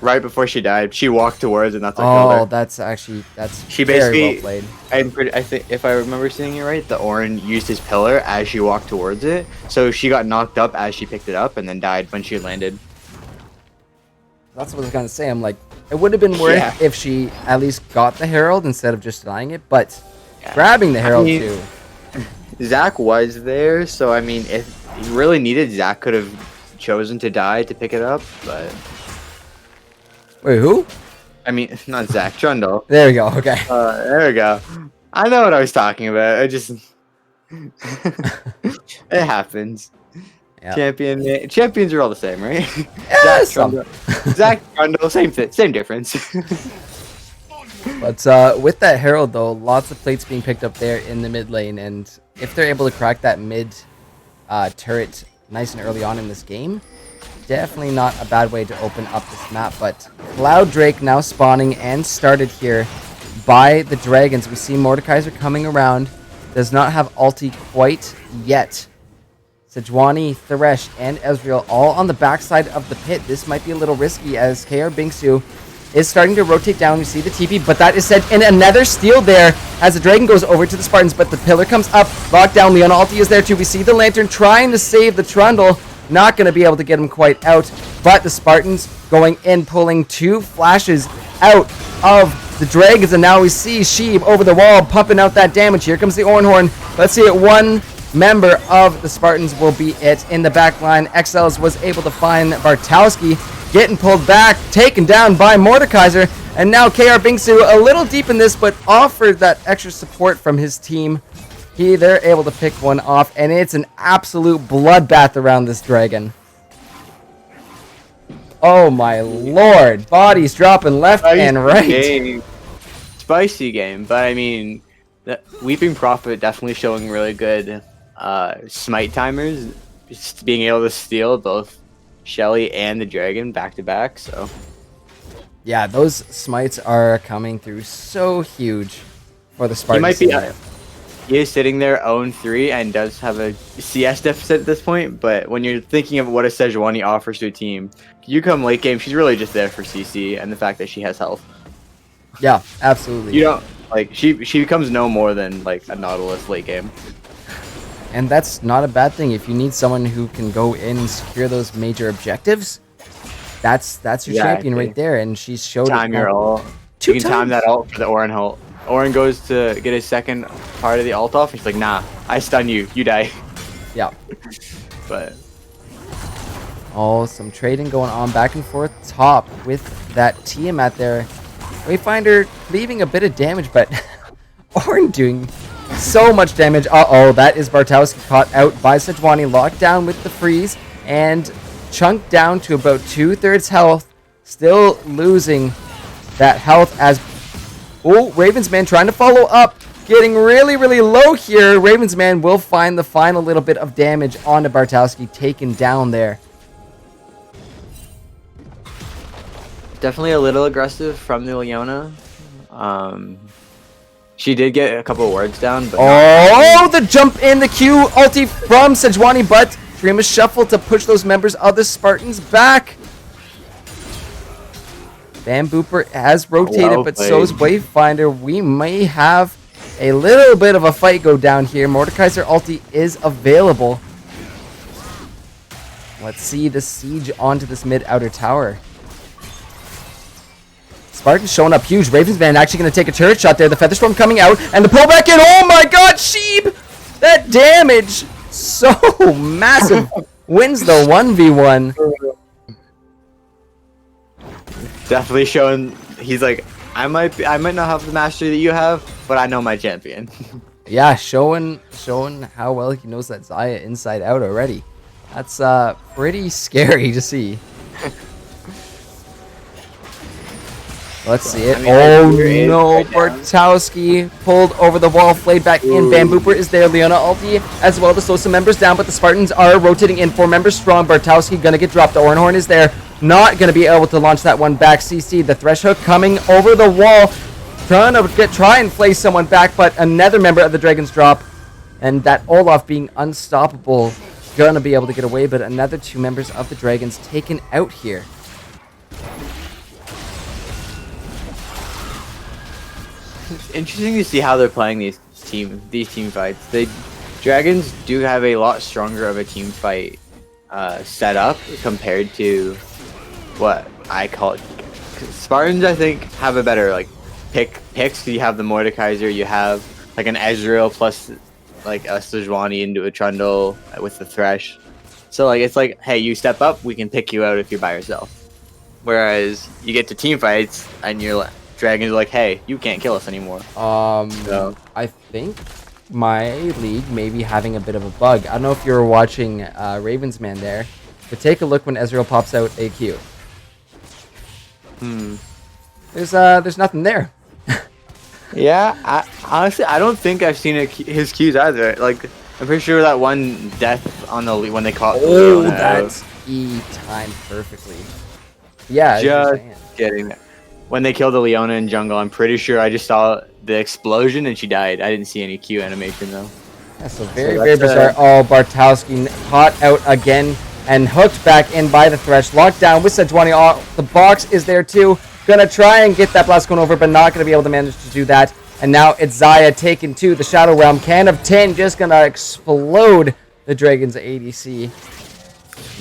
Right before she died, she walked towards, and that's what Oh, killed her. that's She very basically, well played. I think if I remember seeing it right, the Orin used his pillar as she walked towards it, so she got knocked up as she picked it up, and then died when she landed. That's what I was gonna say. I'm like, it would have been worth if she at least got the Herald instead of just denying it, but grabbing the Herald too. Zach was there, so I mean, if he really needed, Zach could have chosen to die to pick it up, but. Wait, who? I mean, not Zach, Trundle. There we go. Okay. There we go. I know what I was talking about. I just. It happens. Yep. Champions are all the same, right? Yeah, Zach Trundle, same difference. But with that Herald though, lots of plates being picked up there in the mid lane, and if they're able to crack that mid turret nice and early on in this game, definitely not a bad way to open up this map. But Cloud Drake now spawning and started here by the Dragons. We see Mordekaiser coming around. Does not have ulti quite yet. Sejuani, Thresh, and Ezreal all on the backside of the pit. This might be a little risky as KR Bingsu is starting to rotate down. You see the TP, but that is said in another steal there as the Dragon goes over to the Spartans, but the pillar comes up, locked down. Leon ulti is there too. We see the Lantern trying to save the Trundle. Not going to be able to get him quite out, but the Spartans going in, pulling two flashes out of the Dragons, and now we see Sheeb over the wall, pumping out that damage. Here comes the Ornhorn. Let's see it. One member of the Spartans will be it in the back line. XLs was able to find Bartowski, getting pulled back, taken down by Mordekaiser, and now KR Bingsu a little deep in this, but offered that extra support from his team. They're able to pick one off, and it's an absolute bloodbath around this Dragon. Oh my lord. Bodies dropping left and right. Spicy game, but I mean, the Weeping Prophet definitely showing really good smite timers. Just being able to steal both Shelly and the Dragon back to back, so. Yeah, those smites are coming through so huge for the Spartans. He is sitting there 0-3 and does have a CS deficit at this point, but when you're thinking of what a Sejuani offers to a team, you come late game, she's really just there for CC and the fact that she has health. Yeah, absolutely. You don't, like, she becomes no more than, like, a Nautilus late game. And that's not a bad thing. If you need someone who can go in and secure those major objectives, that's your champion right there, and she's showed time your ult. You can time that ult for the Orin ult. Orin goes to get his second part of the ult off, and she's like, nah, I stun you, you die. Yeah. But oh, some trading going on back and forth top with that Tiamat there. Wayfinder leaving a bit of damage, but Orin doing so much damage. Uh-oh, that is Bartowski caught out by Sejuani, locked down with the freeze, and chunked down to about 2/3 health. Still losing that health as... Oh, Ravensman trying to follow up. Getting really, really low here. Ravensman will find the final little bit of damage onto Bartowski, taken down there. definitely a little aggressive from the Leona. She did get a couple of words down, but the jump in the Q ulti from Sejuani, but Shurima shuffle to push those members of the Spartans back. Bambooper has rotated, but so is Wayfinder. We may have a little bit of a fight go down here. Mordekaiser ulti is available. Let's see the siege onto this mid outer tower. Spartan's showing up huge. Ravens Van actually going to take a turret shot there. The Featherstorm coming out. And the pullback in. Oh my god, Sheeb! That damage! So massive. Wins the 1v1. Definitely showing. He's like, I might not have the mastery that you have, but I know my champion. Yeah, showing how well he knows that Zaya inside out already. That's pretty scary to see. Let's see it. I mean, Oh you're no, right now. Bartowski pulled over the wall, flayed back in. Bambooper is there. Leona ulti as well to slow some members down, but the Spartans are rotating in. 4 members strong. Bartowski gonna get dropped. The Orenhorn is there. Not gonna be able to launch that one back. CC, the Thresh Hook coming over the wall. Trying to try and play someone back, but another member of the Dragons drop. And that Olaf being unstoppable. Gonna be able to get away, but another 2 members of the Dragons taken out here. It's interesting to see how they're playing these team fights. Dragons do have a lot stronger of a team fight setup compared to what I call it. Spartans, I think, have a better like picks. You have the Mordekaiser, you have like an Ezreal plus like a Sejuani into a Trundle with the Thresh. So like it's like, hey, you step up, we can pick you out if you're by yourself. Whereas you get to team fights and you're like, Dragons are like, hey, you can't kill us anymore. So. I think my league may be having a bit of a bug. I don't know if you were watching Ravens Man there, but take a look when Ezreal pops out AQ. There's nothing there. Yeah, honestly, I don't think I've seen his Qs either. Like, I'm pretty sure that one death on the when they caught. Oh, Leona that's timed perfectly. Yeah, as you're saying. just getting when they killed the Leona in jungle. I'm pretty sure I just saw the explosion and she died. I didn't see any Q animation though. Yeah, so very that's, bizarre. Oh, Bartowski caught out again and hooked back in by the Thresh. Locked down with Sejuani. Oh, the box is there too. Gonna try and get that blast going over, but not gonna be able to manage to do that. And now it's Zaya taken to the Shadow Realm. Can of 10 just gonna explode the Dragon's ADC.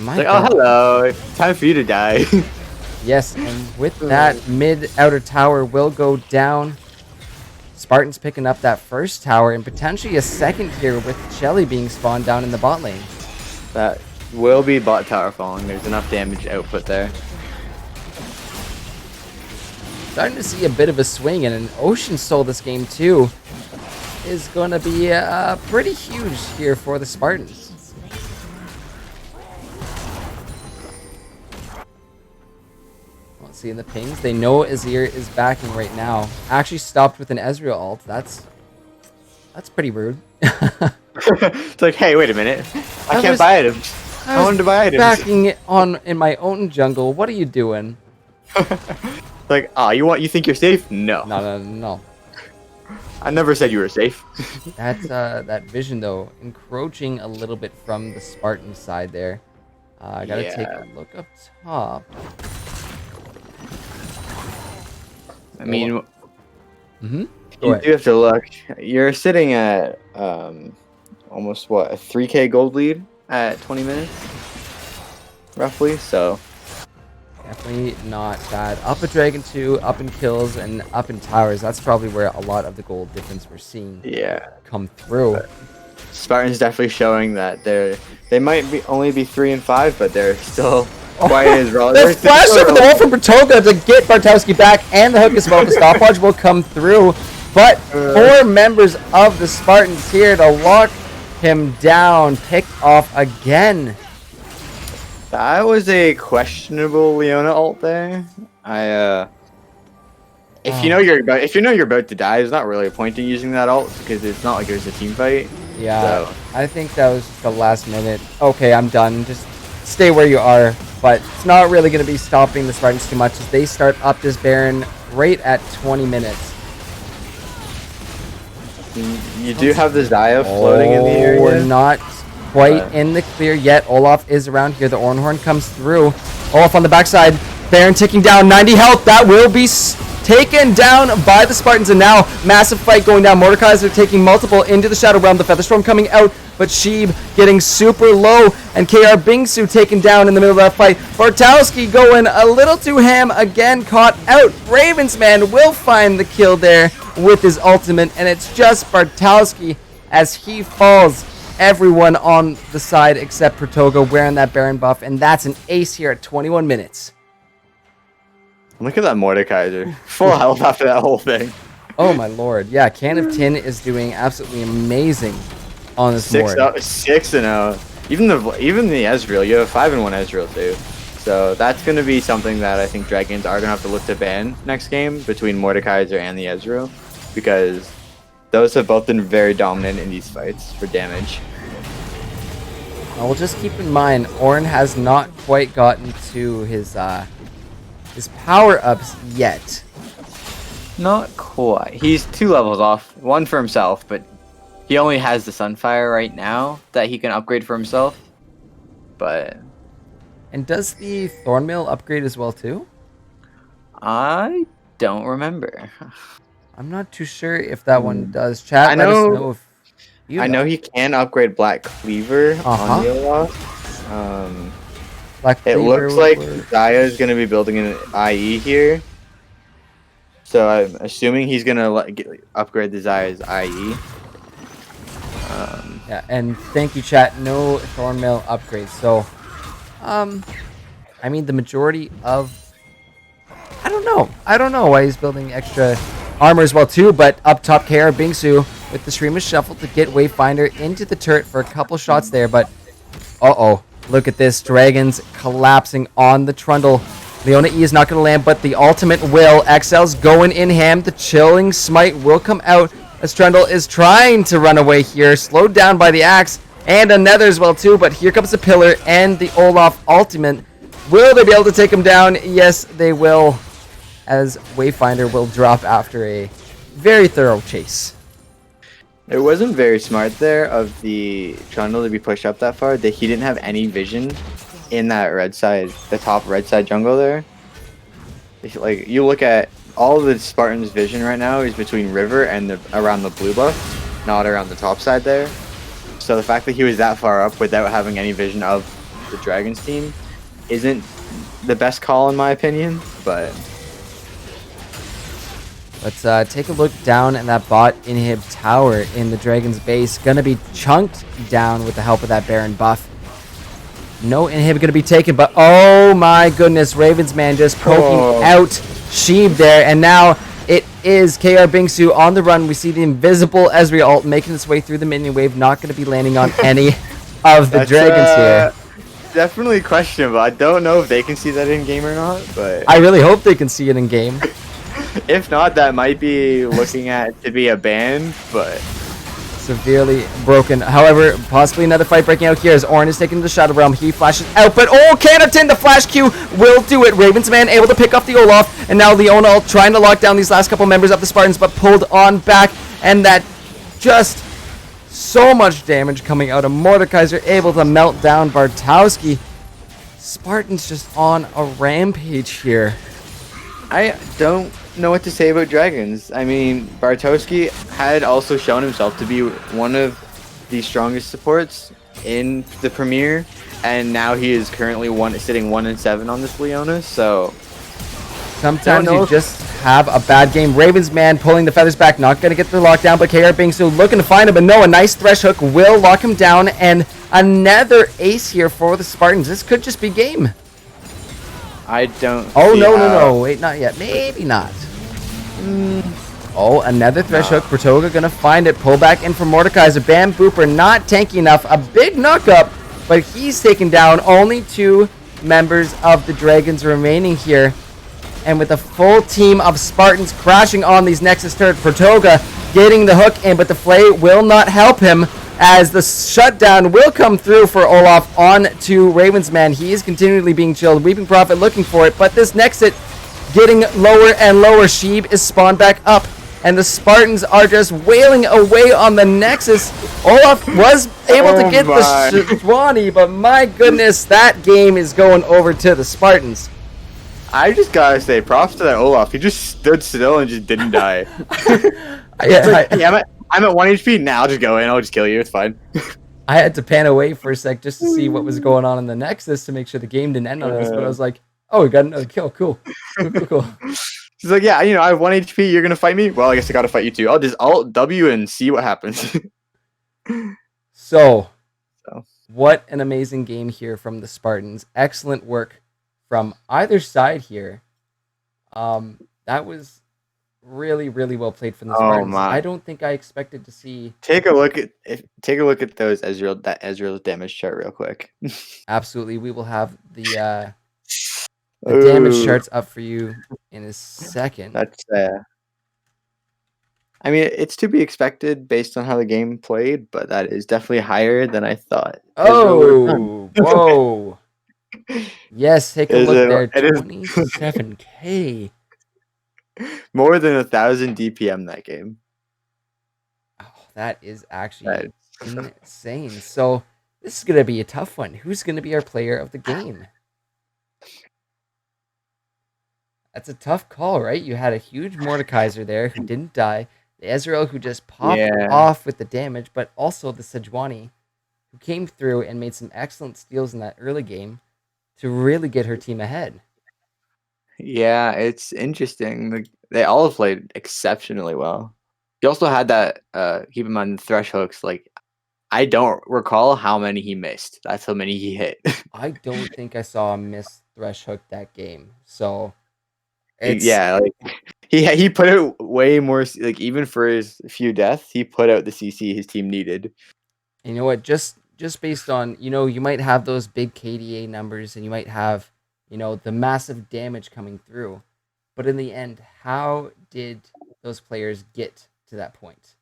My Like, God. oh hello, time for you to die. Yes, and with that, mid outer tower will go down. Spartans picking up that first tower and potentially a second here with Shelly being spawned down in the bot lane. That will be bot tower falling. There's enough damage output there. Starting to see a bit of a swing, and an Ocean Soul this game too is going to be pretty huge here for the Spartans. Let's see in the pings. They know Azir is backing right now. Actually stopped with an Ezreal ult. That's pretty rude. It's like, hey, wait a minute. I can't was- buy items. I wanted to buy items. Backing it on in my own jungle. What are you doing? Like, you think you're safe? No. No. I never said you were safe. That vision though, encroaching a little bit from the Spartan side there. I gotta take a look up top. I mean, Mm-hmm. you do have to look. You're sitting at almost what, a 3K gold lead at 20 minutes, roughly. So Definitely not bad. Up a Dragon 2, up in kills, and up in towers. That's probably where a lot of the gold difference we're seeing yeah, come through. Spartans definitely showing that they might only be 3 and 5, but they're still quite as relevant. The flash over the wall from Bertoga to get Bartowski back, and the hook as well. The stopwatch will come through, but 4 members of the Spartans here to lock him down. Picked off again. That was a questionable Leona ult there. If you know you're about to die, there's not really a point in using that ult because it's not like there's a team fight. Yeah, So. I think that was just the last minute. Okay, I'm done. Just stay where you are. But it's not really going to be stopping the Spartans too much as they start up this Baron right at 20 minutes. You do have the Zaya floating in the area. We're not quite in the clear yet. Olaf is around here. The Ornhorn comes through. Olaf on the backside. Baron ticking down. 90 health. That will be taken down by the Spartans, and now massive fight going down. Mordekaiser taking multiple into the Shadow Realm. The Featherstorm coming out, but Sheeb getting super low, and KR Bingsu taken down in the middle of that fight. Bartowski going a little too ham again, caught out. Ravensman will find the kill there with his ultimate, and it's just Bartowski as he falls. Everyone on the side except Protoga wearing that Baron buff, and that's an ace here at 21 minutes. Look at that Mordekaiser. Full health after that whole thing. Oh my lord. Yeah, Can of Tin is doing absolutely amazing on this board. 6-0. Even the Ezreal, you have 5-1 Ezreal too. So that's going to be something that I think Dragons are going to have to look to ban next game between Mordekaiser and the Ezreal, because those have both been very dominant in these fights for damage. Well, just keep in mind, Ornn has not quite gotten to his power-ups yet. Not quite. He's 2 levels off, 1 for himself, but he only has the Sunfire right now that he can upgrade for himself. But And does the Thornmail upgrade as well too? I don't remember. I'm not too sure if that one does. Chat, I let us know- know if you I know he can upgrade Black Cleaver on the Olaf. Black It Cleaver looks would like work. Zaya is going to be building an IE here. So I'm assuming he's going to upgrade the Zaya's IE. Yeah, and thank you, chat. No Thornmail upgrades. So, I mean, the majority of... I don't know why he's building extra armor as well, too. But up top, KR Bingsu with the Streamer's Shuffle to get Wayfinder into the turret for a couple shots there. But, uh-oh. Look at this. Dragons collapsing on the Trundle. Leona E is not going to land, but the ultimate will. XL's going in ham. The Chilling Smite will come out as Trundle is trying to run away here. Slowed down by the axe and another as well too. But here comes the Pillar and the Olaf ultimate. Will they be able to take him down? Yes, they will. As Wayfinder will drop after a very thorough chase. It wasn't very smart there of the Trundle to be pushed up that far. That he didn't have any vision in that red side, the top red side jungle there. Like, you look at all the Spartans' vision right now is between River and around the blue buff, not around the top side there. So the fact that he was that far up without having any vision of the Dragons team isn't the best call in my opinion, but... Let's take a look down at that bot inhib tower in the Dragon's base. Gonna be chunked down with the help of that Baron buff. No inhib gonna be taken, but oh my goodness, Ravensman just poking out Sheeb there, and now it is KR Bingsu on the run. We see the invisible Ezreal ult making its way through the minion wave, not gonna be landing on any of the Dragons here. Definitely questionable. I don't know if they can see that in game or not, but I really hope they can see it in game. if not, that might be looking at to be a ban, but Severely broken. However, possibly another fight breaking out here as Ornn is taken to the Shadow Realm. He flashes out, but oh, Canatin, the flash Q will do it. Ravensman able to pick off the Olaf, and now Leona trying to lock down these last couple members of the Spartans, but pulled on back, and that just so much damage coming out of Mordekaiser, able to melt down Bartowski. Spartans just on a rampage here. I don't know what to say about Dragons. I mean, Bartowski had also shown himself to be one of the strongest supports in the Premier, and now he is currently sitting 1-7 on this Leona, so... Sometimes you just have a bad game. Ravensman pulling the feathers back, not going to get the lockdown, but KR Bingsu looking to find him, but no, a nice thresh hook will lock him down, and another ace here for the Spartans. This could just be game. I don't Oh, see no. Wait, not yet. Maybe not. Oh, another thresh hook. Protoga going to find it. Pull back in from Mordekaiser. Bam Booper not tanky enough. A big knock up, but he's taken down. Only 2 members of the Dragons remaining here. And with a full team of Spartans crashing on these Nexus turret, Protoga getting the hook in, but the Flay will not help him as the shutdown will come through for Olaf on to Ravensman. He is continually being chilled. Weeping Prophet looking for it, but this Nexus getting lower and lower. Sheeb is spawned back up, and the Spartans are just wailing away on the Nexus. Olaf was able to get the Swanee, but my goodness, that game is going over to the Spartans. I just gotta say, props to that Olaf. He just stood still and just didn't die. It's like, hey, I'm at 1 HP. Now I'll just go in. I'll just kill you. It's fine. I had to pan away for a sec just to see what was going on in the Nexus to make sure the game didn't end on us. But I was like, oh, we got another kill. Cool. She's like, yeah, I have 1 HP. You're gonna fight me? Well, I guess I gotta fight you too. I'll just Alt W and see what happens. So, So. what an amazing game here from the Spartans. Excellent work from either side here. That was really, really well played from the Spartans. My. I don't think I expected to see. Take a look at those Ezreal damage chart real quick. Absolutely, we will have the damage Ooh, charts up for you in a second. That's I mean, it's to be expected based on how the game played, but that is definitely higher than I thought. Oh, whoa. Yes, take a look there. It is 27K. more than 1,000 DPM that game. Oh, that is actually insane. So this is going to be a tough one. Who's going to be our player of the game? That's a tough call, right? You had a huge Mordekaiser there who didn't die. The Ezreal who just popped off with the damage, but also the Sejuani who came through and made some excellent steals in that early game to really get her team ahead. Yeah, it's interesting. They all played exceptionally well. He also had that, keep in mind, thresh hooks. Like, I don't recall how many he missed. That's how many he hit. I don't think I saw him miss thresh hook that game. So, yeah, like he put out way more. Like, even for his few deaths, he put out the CC his team needed. You know what? Just based on, you might have those big KDA numbers and you might have, the massive damage coming through. But in the end, how did those players get to that point?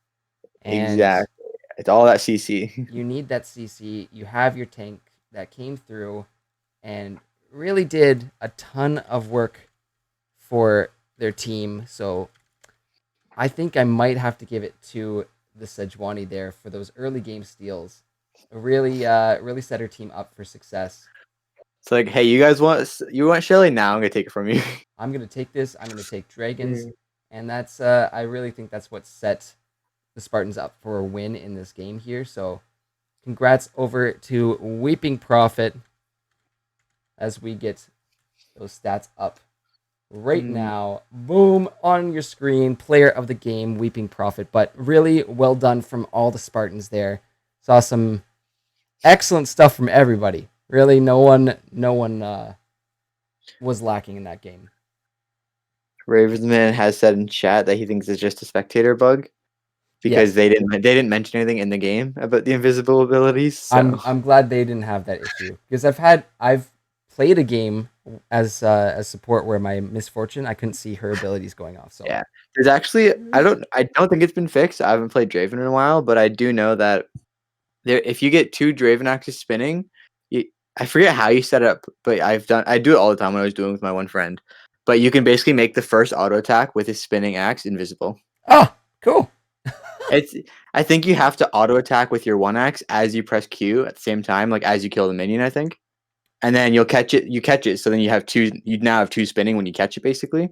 And exactly. It's all that CC. You need that CC. You have your tank that came through and really did a ton of work for their team. So I think I might have to give it to the Sejuani there for those early game steals. Really set her team up for success. It's like, hey, you want Shelly? Now I'm gonna take it from you. I'm gonna take this. I'm gonna take Dragons, and that's I really think that's what set the Spartans up for a win in this game here. So, congrats over to Weeping Prophet as we get those stats up right now. Boom on your screen. Player of the game, Weeping Prophet. But really well done from all the Spartans there. Saw some excellent stuff from everybody. Really, no one was lacking in that game. Ravensman has said in chat that he thinks it's just a spectator bug because they didn't mention anything in the game about the invisible abilities. So. I'm glad they didn't have that issue because I've played a game as support where my misfortune I couldn't see her abilities going off. So yeah, there's actually I don't think it's been fixed. I haven't played Draven in a while, but I do know that if you get 2 Draven axes spinning, I forget how you set it up, but I do it all the time when I was doing it with my one friend. But you can basically make the first auto attack with his spinning axe invisible. Oh, cool. I think you have to auto attack with your one axe as you press Q at the same time, like as you kill the minion, I think. And then you'll catch it. You catch it, so then you now have 2 spinning when you catch it, basically.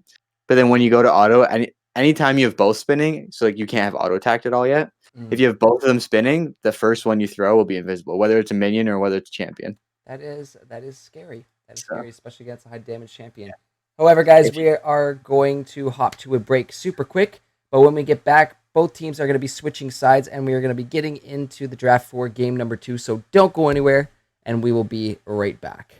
But then when you go to auto, anytime you have both spinning, so like you can't have auto attacked at all yet. If you have both of them spinning, the first one you throw will be invisible, whether it's a minion or whether it's a champion. That is scary. That is scary, especially against a high damage champion. However, guys, we are going to hop to a break super quick. But when we get back, both teams are going to be switching sides, and we are going to be getting into the draft for game number 2. So don't go anywhere, and we will be right back.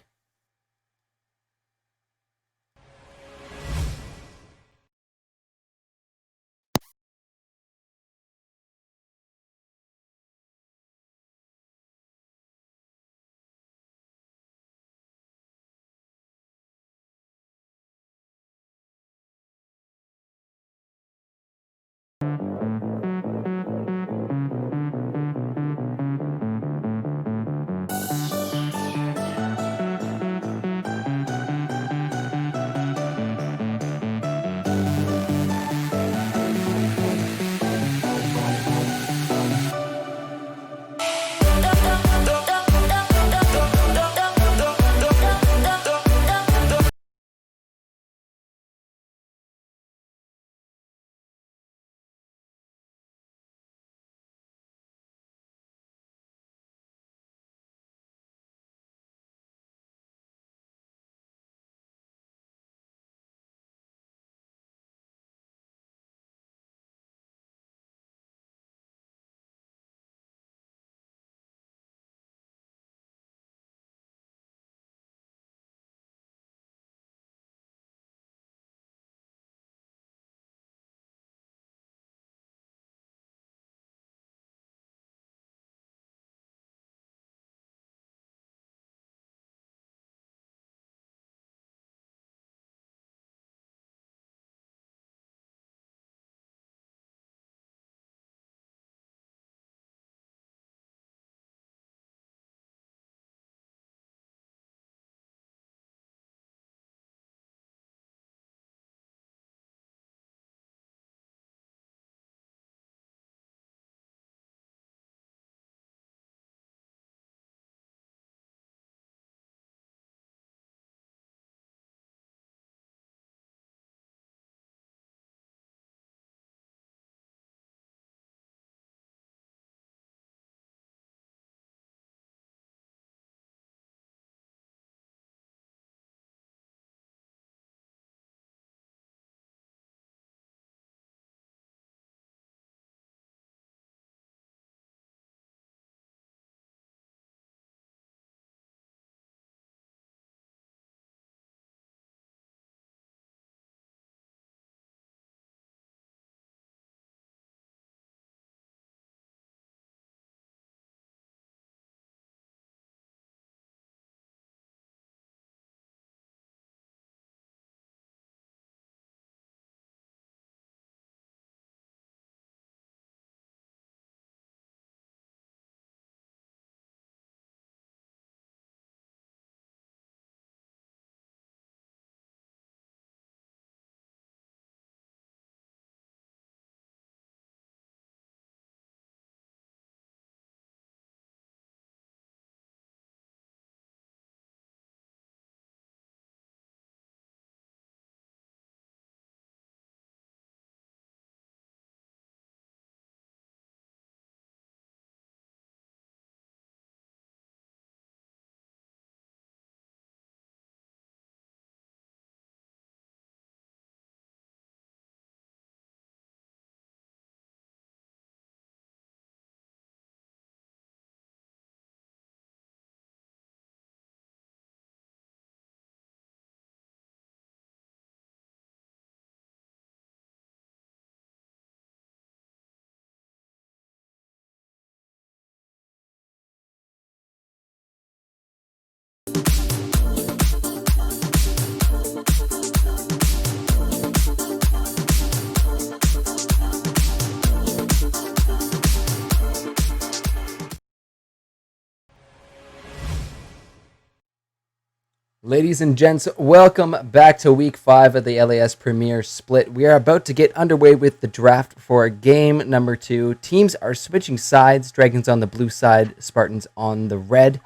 Ladies and gents, welcome back to week 5 of the LAS Premier Split. We are about to get underway with the draft for game number 2. Teams are switching sides. Dragons on the blue side, Spartans on the red.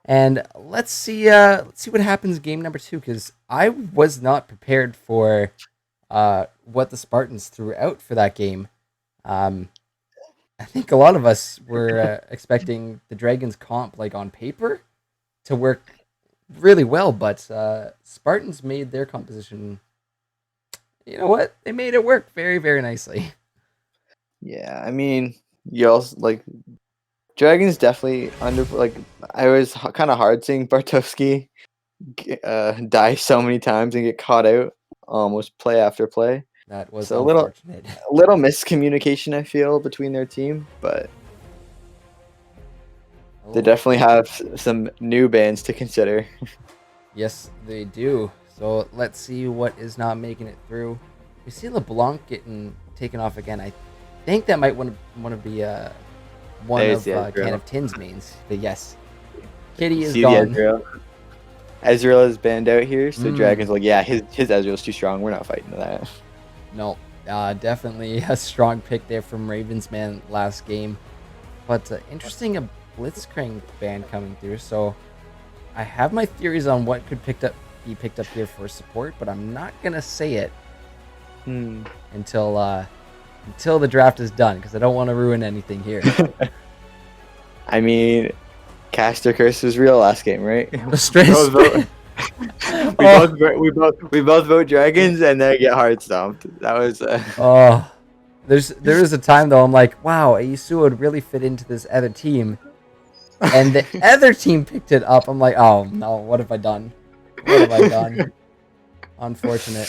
And let's see what happens in game number 2, because I was not prepared for what the Spartans threw out for that game. I think a lot of us were expecting the Dragons comp, like on paper, to work really well, but Spartans made their composition. You know what? They made it work very, very nicely. Yeah, I mean, you also like Dragons definitely under like I was kind of hard seeing Bartowski die so many times and get caught out almost play after play. That was So unfortunate. a little miscommunication I feel between their team, but they definitely have some new bands to consider. Yes, they do. So let's see what is not making it through. We see LeBlanc getting taken off again. I think that might want to be one There's of the Can Ezreal. of Tin's mains. But yes, Kitty is See gone. the Ezreal. Ezreal is banned out here, so Mm. Dragon's like, yeah, his Ezreal's too strong. We're not fighting that. No, definitely a strong pick there from Ravens man last game. But interesting, a Blitzcrank ban coming through. So I have my theories on what could be picked up here for support, but I'm not gonna say it until the draft is done, because I don't want to ruin anything here. I mean, Caster Curse was real last game, right? The straight both vote- Oh. we both vote Dragons and then get hard stomped. That was Oh, there was a time though I'm like, wow, Yasuo would really fit into this other team, and the other team picked it up. I'm like, oh no, what have I done? What have I done? Unfortunate.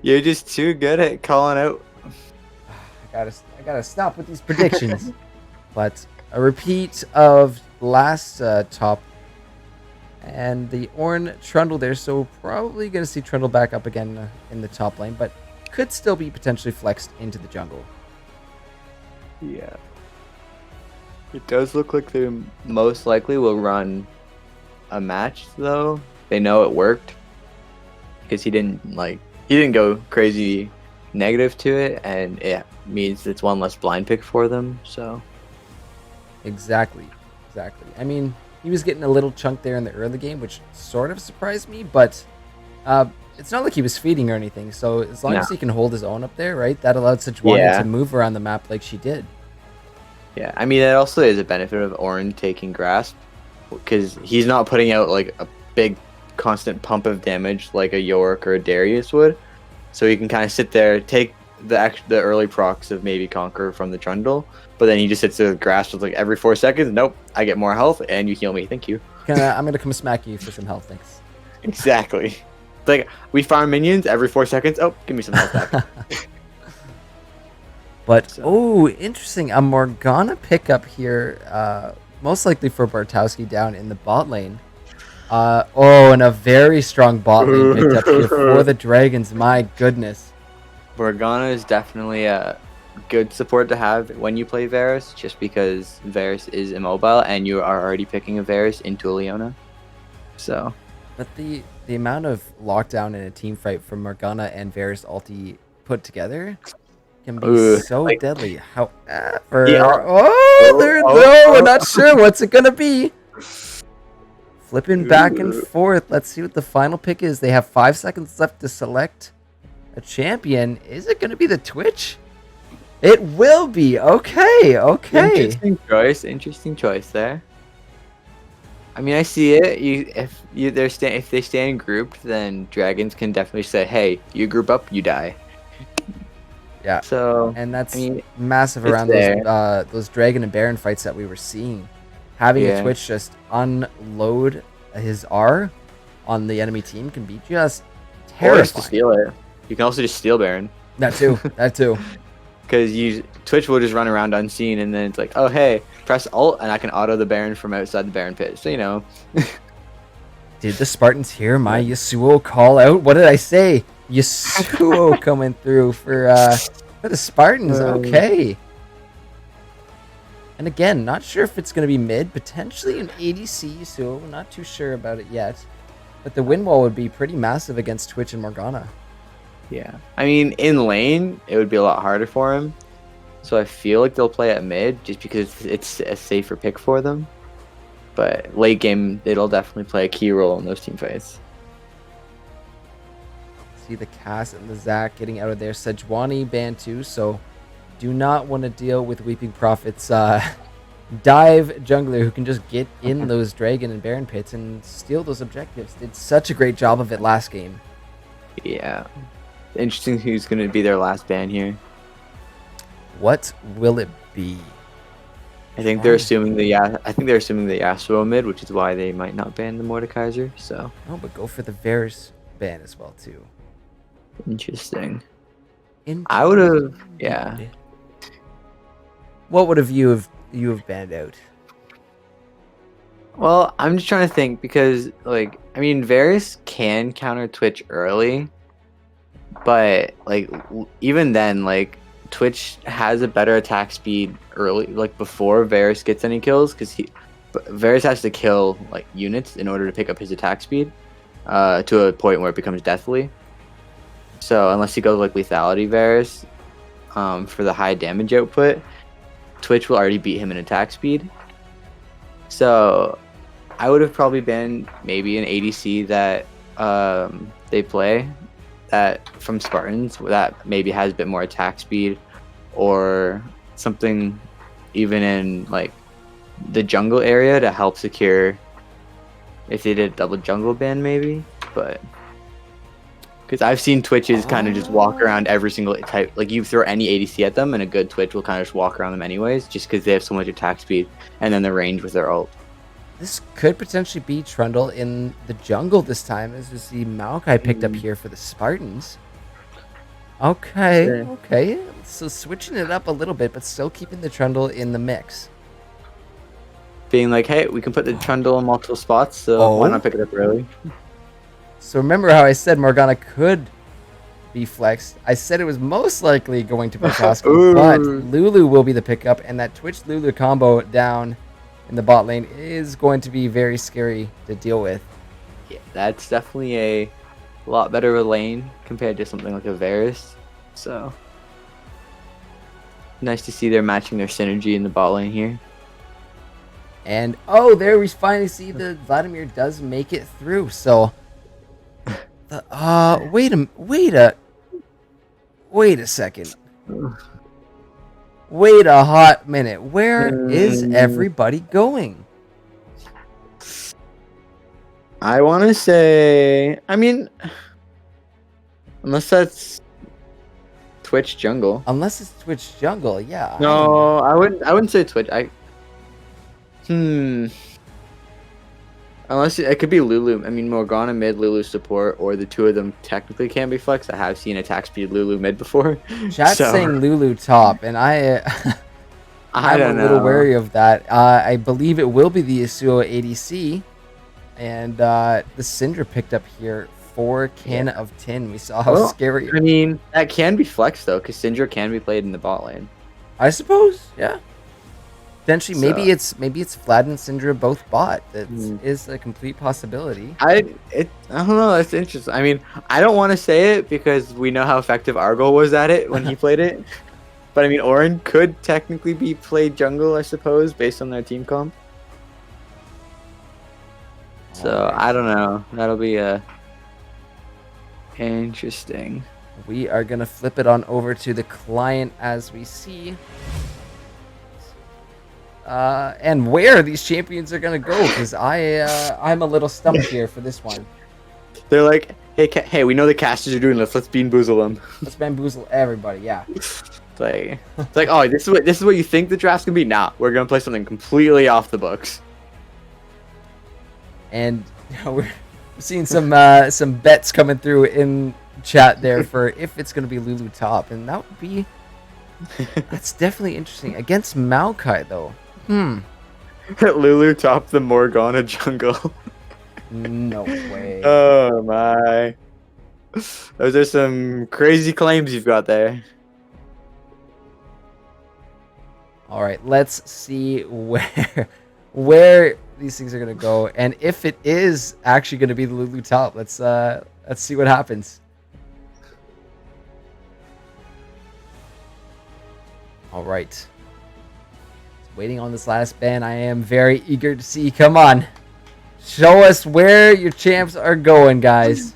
you're just too good at calling out. I gotta stop with these predictions. But a repeat of last top, and the Ornn Trundle there, so probably gonna see Trundle back up again in the top lane, but could still be potentially flexed into the jungle. Yeah. It does look like they most likely will run a match though. They know it worked because he didn't go crazy negative to it, and it means it's one less blind pick for them. So Exactly. I mean, he was getting a little chunk there in the early game, which sort of surprised me, but it's not like he was feeding or anything. So as long as he can hold his own up there, right, that allowed Sejuani Yeah. to move around the map like she did. yeah, I mean it also is a benefit of Ornn taking grasp because he's not putting out like a big constant pump of damage like a York or a Darius would. So he can kind of sit there, take the early procs of maybe Conquer from the Trundle, but then he just sits there with grasp with like every 4 seconds. Nope, I get more health and you heal me. Thank you. I'm gonna come smack you for some health, thanks. Exactly. It's like we farm minions every 4 seconds. Oh, give me some health back. But So- oh, interesting, a Morgana pickup here, most likely for Bartowski down in the bot lane. And a very strong bot lane picked up here for the Dragons. My goodness. Morgana is definitely a good support to have when you play Varus, just because Varus is immobile and you are already picking a Varus into a Leona. So But the amount of lockdown in a team fight from Morgana and Varus ulti put together can be Ooh, so like- deadly. However, Yeah. we're not sure what's it gonna be. Flipping back and forth. Let's see what the final pick is. They have 5 seconds left to select a champion. Is it gonna be the Twitch? It will be. Okay. interesting choice there. I mean, I see it. If they stand grouped, then Dragons can definitely say, "Hey, you group up, you die." Yeah. So And that's I mean, massive it's around those Dragon and Baron fights that we were seeing. Having a Yeah. Twitch just unload his R on the enemy team can be just or just to terrifying. steal it. You can also just steal Baron. That too. Because Twitch will just run around unseen, and then it's like, oh hey, press Alt, and I can auto the Baron from outside the Baron pit. So you know, Did the Spartans hear my Yasuo call out? What did I say? Yasuo coming through for the Spartans. Okay. And again, not sure if it's going to be mid. Potentially an ADC Yasuo. Not too sure about it yet. But the win wall would be pretty massive against Twitch and Morgana. Yeah. I mean, in lane, it would be a lot harder for him. So I feel like they'll play at mid just because it's a safer pick for them. But late game, it'll definitely play a key role in those team fights. See the Cass and the Zac getting out of there. Sejuani banned too, so do not want to deal with Weeping Prophet's dive jungler who can just get in those Dragon and Baron pits and steal those objectives. Did such a great job of it last game. Yeah. Interesting who's going to be their last ban here. What will it be? I think they're assuming the Yasuo mid, which is why they might not ban the Mordekaiser. So Oh, but go for the Varus ban as well too. interesting. I would have, yeah. What would have you have banned out? Well, I'm just trying to think because, like, I mean, Varus can counter Twitch early, but like even then, like Twitch has a better attack speed early, like before Varus gets any kills, because Varus has to kill like units in order to pick up his attack speed, to a point where it becomes deathly. So unless he goes like lethality Varus, for the high damage output, Twitch will already beat him in attack speed. So I would have probably been maybe an ADC that they play that from Spartans that maybe has a bit more attack speed, or something even in like the jungle area to help secure if they did double jungle ban maybe. But because I've seen Twitches kind of just walk around every single type, like you throw any ADC at them and a good Twitch will kind of just walk around them anyways, just because they have so much attack speed and then the range with their ult. This could potentially be Trundle in the jungle this time, as we see Maokai picked up here for the Spartans. Okay, Sure. okay. So switching it up a little bit, but still keeping the Trundle in the mix. Being like, hey, we can put the Trundle in multiple spots, so why not pick it up early? So remember how I said Morgana could be flexed? I said it was most likely going to be Costco, but Lulu will be the pickup, and that Twitch Lulu combo down in the bot lane is going to be very scary to deal with. Yeah, that's definitely a lot better of a lane compared to something like a Varus. So nice to see they're matching their synergy in the bot lane here. And oh, there we finally see the Vladimir does make it through. So wait a second. Wait a hot minute. Where is everybody going? I want to say, I mean, unless that's Twitch jungle. Unless it's Twitch jungle, yeah. No, I wouldn't say Twitch. Unless it could be Lulu. I mean, Morgana mid, Lulu support, or the two of them technically can be flexed. I have seen attack speed Lulu mid before. Chat's saying Lulu top, and I'm don't a little know. wary of that. I believe it will be the Yasuo ADC, and the Syndra picked up here 4 can of tin. We saw how scary. I mean, that can be flexed though, because Syndra can be played in the bot lane. I suppose, yeah. Potentially, So- maybe it's Vlad and Syndra both bot. That is a complete possibility. I don't know. That's interesting. I mean, I don't want to say it because we know how effective Argo was at it when he played it. But I mean, Orin could technically be played jungle, I suppose, based on their team comp. So I don't know. That'll be interesting. We are gonna flip it on over to the client as we see. And where these champions are gonna go, because I'm a little stumped here for this one. They're like, hey, we know the casters are doing this. Let's beanboozle them. Let's bamboozle everybody, yeah. It's like, oh, this is what you think the draft's gonna be? Nah, we're gonna play something completely off the books. And we're seeing some bets coming through in chat there for if it's gonna be Lulu top, and that would be that's definitely interesting against Maokai though. Lulu top the Morgana jungle. No way. Oh my. Those are some crazy claims you've got there. All right, let's see where these things are gonna go, and if it is actually gonna be the Lulu top, let's see what happens. All right, waiting on this last ban. I am very eager to see. Come on, show us where your champs are going, guys.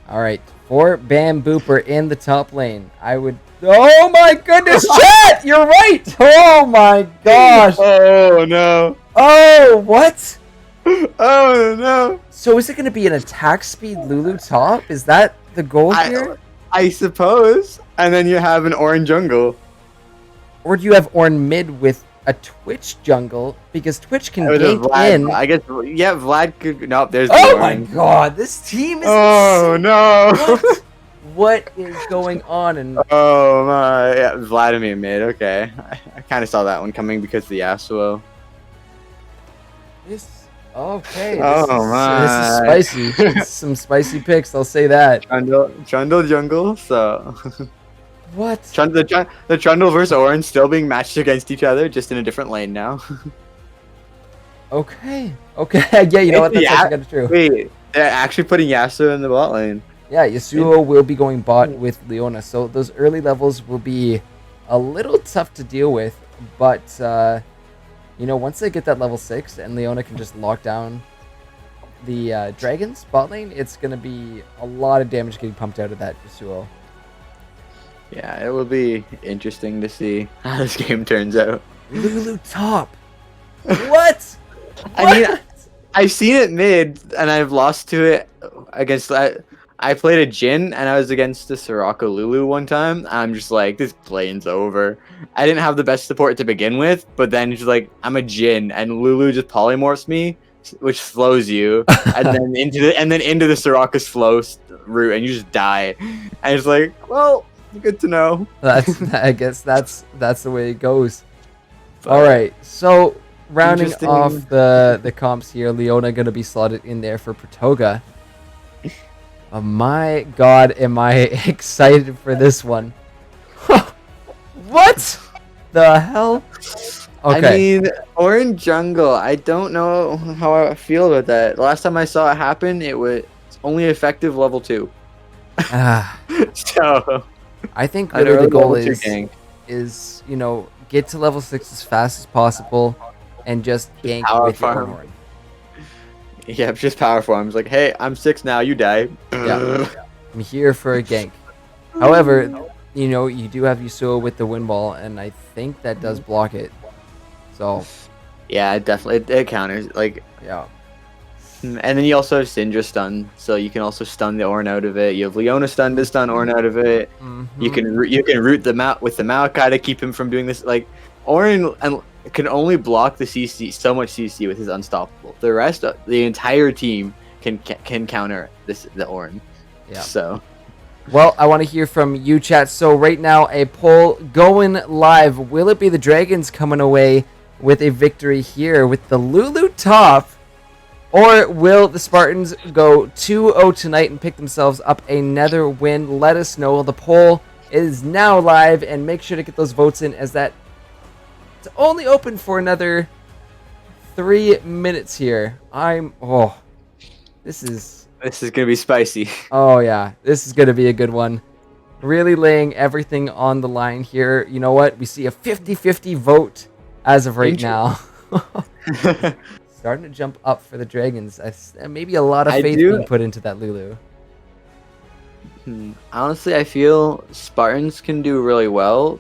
All right, for Bambooper in the top lane, I would. Oh my goodness, chat! You're right. Oh my gosh. Oh no. Oh, what? Oh no. So is it going to be an attack speed Lulu top? Is that the goal here? I suppose. And then you have an orange jungle. Or do you have Ornn mid with a Twitch jungle? Because Twitch can With a gank Vlad, in. I guess, yeah, Vlad could. Nope, there's Oh the my orange. god, this team is Oh insane. no. What is going on? And Oh my. Yeah, Vladimir mid. Okay. I kind of saw that one coming because of the Yasuo. this. Okay. Oh, my. This is spicy. This is some spicy picks. I'll say that. Trundle jungle, so. What? The Trundle versus Orange still being matched against each other, just in a different lane now. Okay. Okay. Yeah. You know what? That's Yeah. actually kind of true. Wait, they're actually putting Yasuo in the bot lane. Yeah, Yasuo will be going bot with Leona, so those early levels will be a little tough to deal with, but you know, once they get that level 6 and Leona can just lock down the Dragons bot lane, it's going to be a lot of damage getting pumped out of that Yasuo. Yeah, it will be interesting to see how this game turns out. Lulu top! What? I mean, I've seen it mid, and I've lost to it against. I played a Jhin, and I was against the Soraka Lulu one time. I'm just like, this lane's over. I didn't have the best support to begin with, but then just like, I'm a Jhin, and Lulu just polymorphs me, which slows you, and then into the Soraka slow route, and you just die. And it's like, well, good to know. I guess that's the way it goes. All right, so rounding Interesting. off the comps here, Leona going to be slotted in there for Pratoga. Oh my god, am I excited for this one. What the hell? Okay. I mean, Orange Jungle, I don't know how I feel about that. The last time I saw it happen, it was only effective level 2. Ah, So, I think an really the early goal level 2 is, gank. you know, get to level 6 as fast as possible and just gank power with your farm. Ornn. Yeah, just power forms. Like, hey, I'm 6 now, you die. Yeah. I'm here for a gank. However, you know, you do have Yasuo with the wind ball, and I think that does block it. So, Yeah, it definitely it counters. Like, yeah. and then you also have Syndra stun, so you can also stun the Ornn out of it. You have Leona stun to stun Ornn out of it. Mhm. You can root the with the Maokai to keep him from doing this. Like, Ornn and can only block the CC so much CC with his unstoppable. The rest of the entire team can counter the Ornn. Yeah. So Well, I want to hear from you, chat. So right now, a poll going live. Will it be the Dragons coming away with a victory here with the Lulu top? Or will the Spartans go 2-0 tonight and pick themselves up another win? Let us know. The poll is now live, and make sure to get those votes in, as that it's only open for another 3 minutes here. This is gonna be spicy. Oh yeah, this is gonna be a good one. Really laying everything on the line here. You know what? We see a 50-50 vote as of right now. Starting to jump up for the Dragons. Maybe a lot of I faith do- being put into that Lulu. Honestly, I feel Spartans can do really well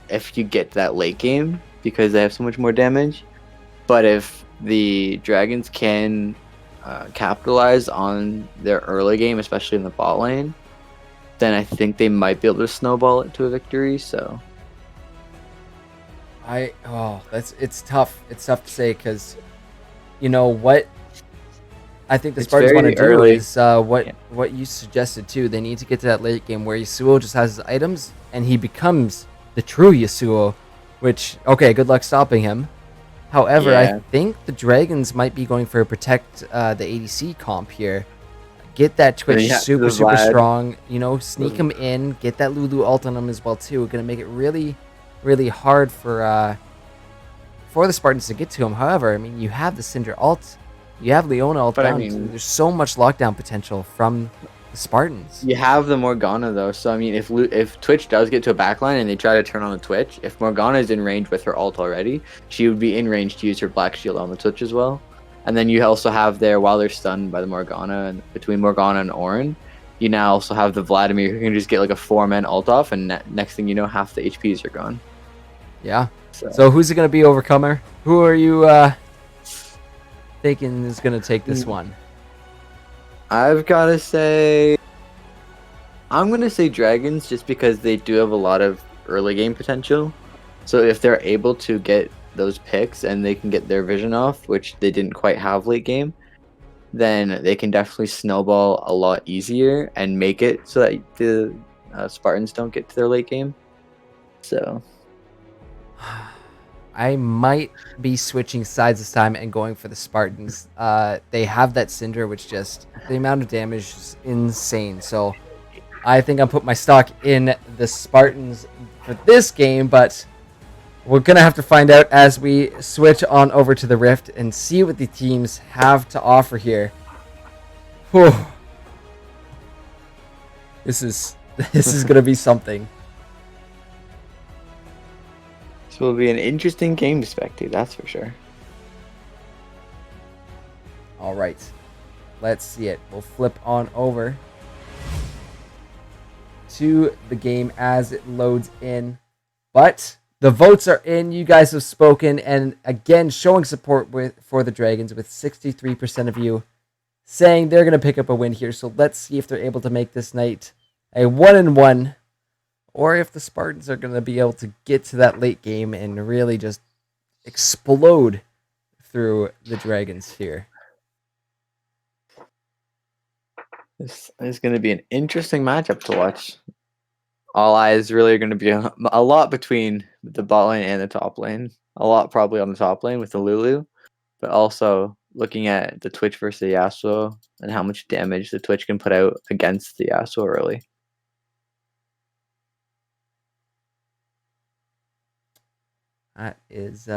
if you get to that late game, because they have so much more damage. But if the Dragons can capitalize on their early game, especially in the bot lane, then I think they might be able to snowball it to a victory. So It's tough. It's tough to say, because you know what I think the It's Spartans want to very do early. is what you suggested too. They need to get to that late game where Yasuo just has his items and he becomes the true Yasuo, which, okay, good luck stopping him. However, I Yeah. think the Dragons might be going for a protect the ADC comp here. Get that Twitch Yeah, super the Vlad. strong, you know, sneak him in, get that Lulu ult on him as well too. Gonna make it really, really hard for for the Spartans to get to him. However, I mean, you have the Syndra ult, you have Leona ult But I down. mean- There's so much lockdown potential from the Spartans. You have the Morgana though, so I mean, if Twitch does get to a backline and they try to turn on the Twitch, if Morgana is in range with her ult already, she would be in range to use her Black Shield on the Twitch as well. And then you also have there, while they're stunned by the Morgana, and between Morgana and Orin, you now also have the Vladimir who can just get like a 4-man ult off, and next thing you know, half the HPs are gone. Yeah. So who's it going to be, Overcomer? Who are you thinking is going to take this one? I've got to say, I'm going to say Dragons just because they do have a lot of early game potential. So if they're able to get those picks and they can get their vision off, which they didn't quite have late game, then they can definitely snowball a lot easier and make it so that the Spartans don't get to their late game. So I might be switching sides this time and going for the Spartans. They have that Syndra, which just, the amount of damage is insane. So I think I'll put my stock in the Spartans for this game, but we're going to have to find out as we switch on over to the Rift and see what the teams have to offer here. Whew. This is going to be something. this will be an interesting game to spectate, that's for sure. All right. Let's see it. We'll flip on over to the game as it loads in. But the votes are in. You guys have spoken, and again, showing support for the Dragons with 63% of you saying they're going to pick up a win here. So let's see if they're able to make this night a 1-1, or if the Spartans are going to be able to get to that late game and really just explode through the Dragons here. This is going to be an interesting matchup to watch. All eyes really are going to be a lot between the bot lane and the top lane. A lot probably on the top lane with the Lulu, but also looking at the Twitch versus the Yasuo and how much damage the Twitch can put out against the Yasuo early. That is,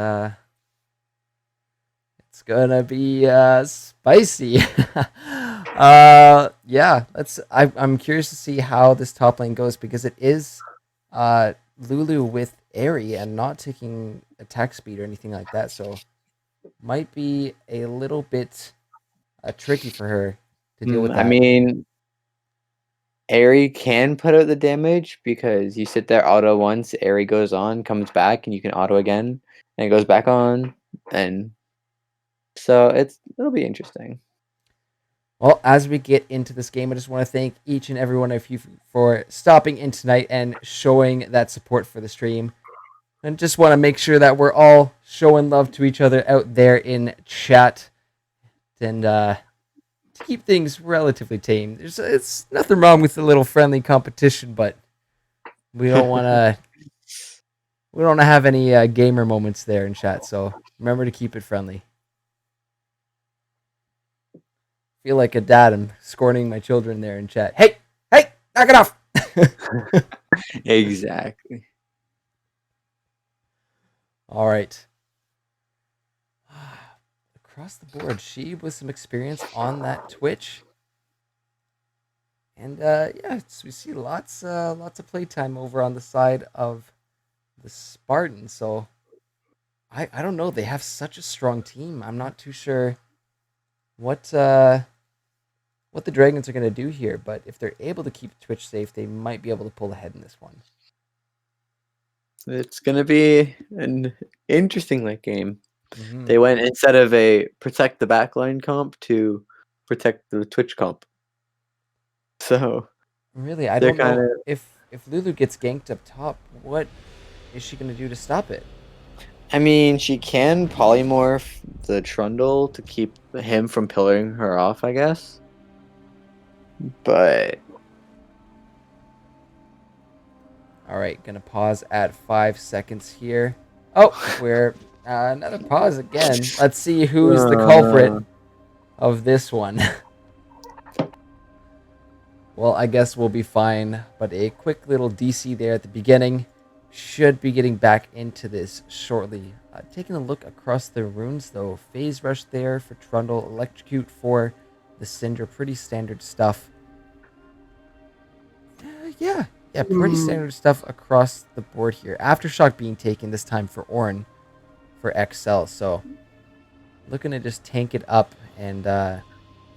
it's gonna be spicy. Yeah, I'm curious to see how this top lane goes, because it is Lulu with Aerie and not taking attack speed or anything like that, so might be a little bit tricky for her to deal with that. I mean, Aerie can put out the damage because you sit there auto once, Aerie goes on, comes back, and you can auto again, and it goes back on, and so it'll be interesting. Well, as we get into this game, I just want to thank each and every one of you for stopping in tonight and showing that support for the stream. And just want to make sure that we're all showing love to each other out there in chat. And to keep things relatively tame. It's nothing wrong with a little friendly competition, but we don't want to have any gamer moments there in chat. So remember to keep it friendly. Feel like a dad. I'm scorning my children there in chat. Hey, knock it off. Exactly. All right. Across the board, she with some experience on that Twitch. And yeah, we see lots of playtime over on the side of the Spartans. So I don't know. They have such a strong team. I'm not too sure what the Dragons are going to do here, but if they're able to keep Twitch safe, they might be able to pull ahead in this one. It's going to be an interesting late game. Mm-hmm. They went, instead of a protect the backline comp, to protect the Twitch comp. So Really, I don't know if Lulu gets ganked up top, what is she going to do to stop it? I mean, she can polymorph the Trundle to keep him from pillaring her off, I guess. But all right, gonna pause at 5 seconds here. Oh, we're another pause again. Let's see who's the culprit of this one. Well, I guess we'll be fine, but a quick little DC there at the beginning. Should be getting back into this shortly. Taking a look across the runes, though, Phase Rush there for Trundle, Electrocute for the Cinder, pretty standard stuff. Yeah, pretty standard stuff across the board here. Aftershock being taken this time for Ornn for XL, so looking to just tank it up and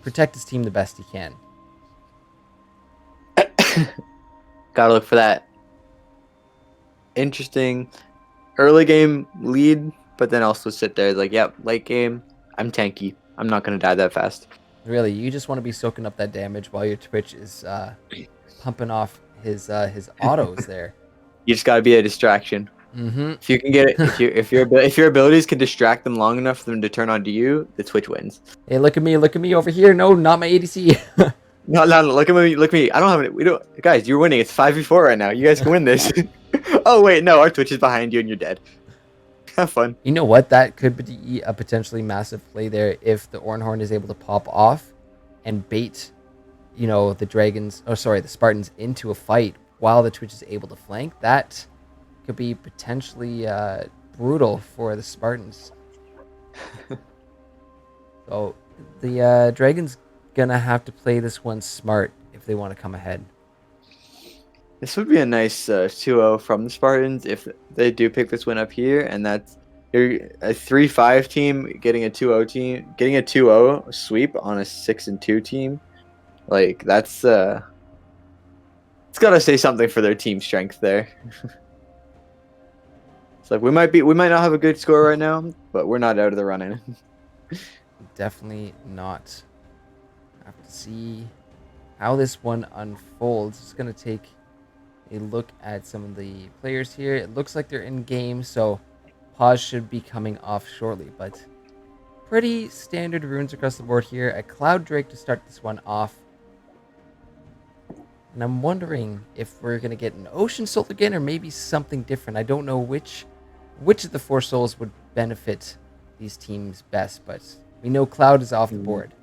protect his team the best he can. Gotta look for that interesting early game lead, but then also sit there like, yep, late game, I'm tanky. I'm not gonna die that fast. Really, you just want to be soaking up that damage while your Twitch is pumping off his autos there. You just gotta be a distraction. Mm-hmm. If you can get it, if your abilities can distract them long enough for them to turn onto you, the Twitch wins. Hey, look at me over here. No, not my ADC. No, look at me. I don't have it. We don't, guys. You're winning. It's 5v4 right now. You guys can win this. Oh wait, no, our Twitch is behind you and you're dead. Have fun. You know what? That could be a potentially massive play there if the Ornhorn is able to pop off and bait, the Spartans into a fight while the Twitch is able to flank. That could be potentially brutal for the Spartans. So the Dragons gonna have to play this one smart if they want to come ahead. This would be a nice 2-0 from the Spartans if they do pick this win up here, and that's a 3-5 team getting a 2-0 team, getting a 2-0 sweep on a 6-2 team. Like that's it's gotta say something for their team strength there. It's like we might not have a good score right now, but we're not out of the running. Definitely not. Have to see how this one unfolds. It's gonna take a look at some of the players here. It looks like they're in game, so pause should be coming off shortly, but pretty standard runes across the board here. A Cloud Drake to start this one off. And I'm wondering if we're going to get an Ocean Soul again or maybe something different. I don't know which of the 4 souls would benefit these teams best, but we know Cloud is off the board.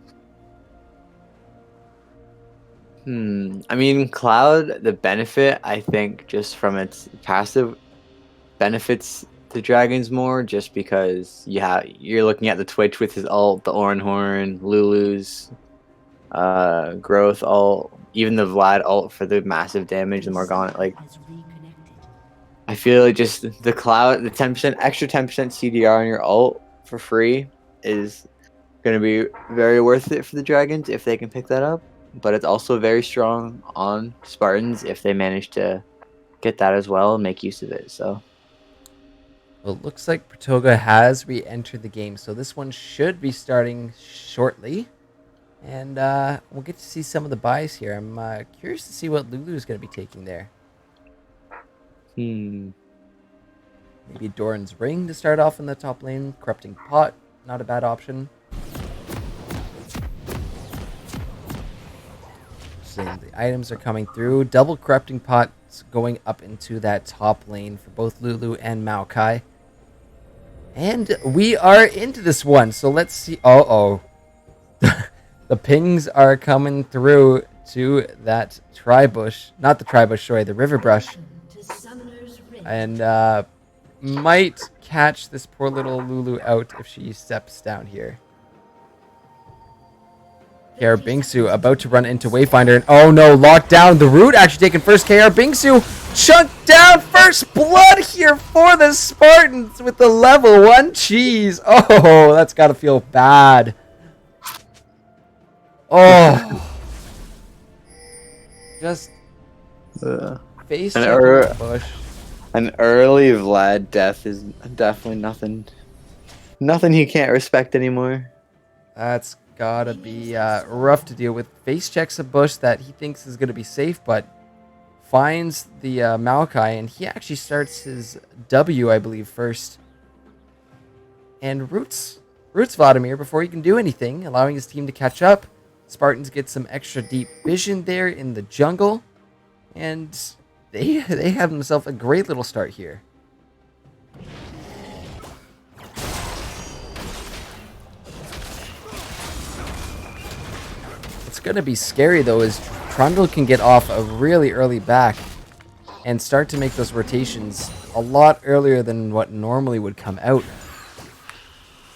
I mean, Cloud, the benefit, I think, just from its passive benefits the Dragons more, just because you're looking at the Twitch with his ult, the Ornhorn, Lulu's growth ult, even the Vlad ult for the massive damage, the Morgana. Like, I feel like just the Cloud, the 10% extra 10% CDR on your ult for free is going to be very worth it for the Dragons if they can pick that up. But it's also very strong on Spartans if they manage to get that as well and make use of it. So, well, it looks like Pratoga has re-entered the game, so this one should be starting shortly. And we'll get to see some of the buys here. I'm curious to see what Lulu is going to be taking there. Maybe Doran's Ring to start off in the top lane. Corrupting Pot, not a bad option. So the items are coming through. Double Corrupting Pots going up into that top lane for both Lulu and Maokai. And we are into this one. So let's see. Uh-oh. The pings are coming through to that Tribush. Not the Tribush, sorry, the River Brush. And might catch this poor little Lulu out if she steps down here. KR Bingsu about to run into Wayfinder, and oh no, locked down. The root actually taken first. KR Bingsu chunked down. First blood here for the Spartans with the level 1 cheese. Oh, that's got to feel bad. Oh. Just face check push. An early Vlad death is definitely nothing he can't respect anymore. That's gotta be rough to deal with. Face checks a bush that he thinks is gonna be safe, but finds the Maokai, and he actually starts his W, I believe, first. And roots Vladimir before he can do anything, allowing his team to catch up. Spartans get some extra deep vision there in the jungle, and they have themselves a great little start here. It's going to be scary, though, as Trundle can get off a really early back and start to make those rotations a lot earlier than what normally would come out.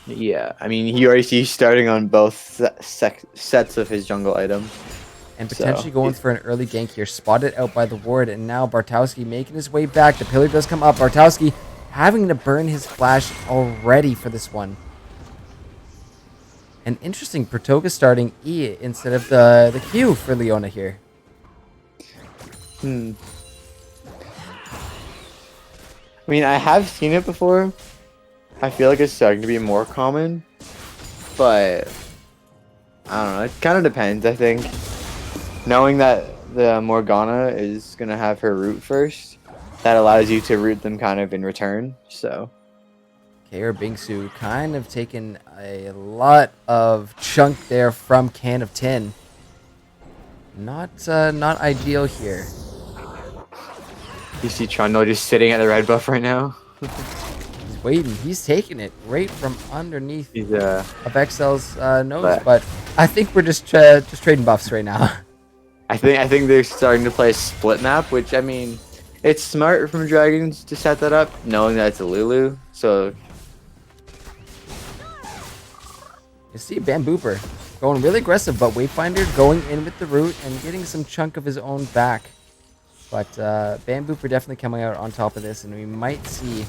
Yeah, I mean, you already see starting on both sets of his jungle item. And So, potentially going for an early gank here. Spotted out by the ward. And now Bartowski making his way back. The pillar does come up. Bartowski having to burn his flash already for this one. And interesting, Pratoga starting E instead of the Q for Leona here. I mean, I have seen it before. I feel like it's starting to be more common. But, I don't know. It kind of depends, I think. Knowing that the Morgana is going to have her root first, that allows you to root them kind of in return, so... KR Bingsu kind of taking a lot of chunk there from Can of Tin. Not ideal here. You see Trundle just sitting at the red buff right now? He's waiting. He's taking it right from underneath He's, of XL's nose. But I think we're just trading buffs right now. I think they're starting to play a split map, which, I mean, it's smart from Dragons to set that up, knowing that it's a Lulu, so... You see Bambooper going really aggressive, but Wayfinder going in with the root and getting some chunk of his own back. But Bambooper definitely coming out on top of this, and we might see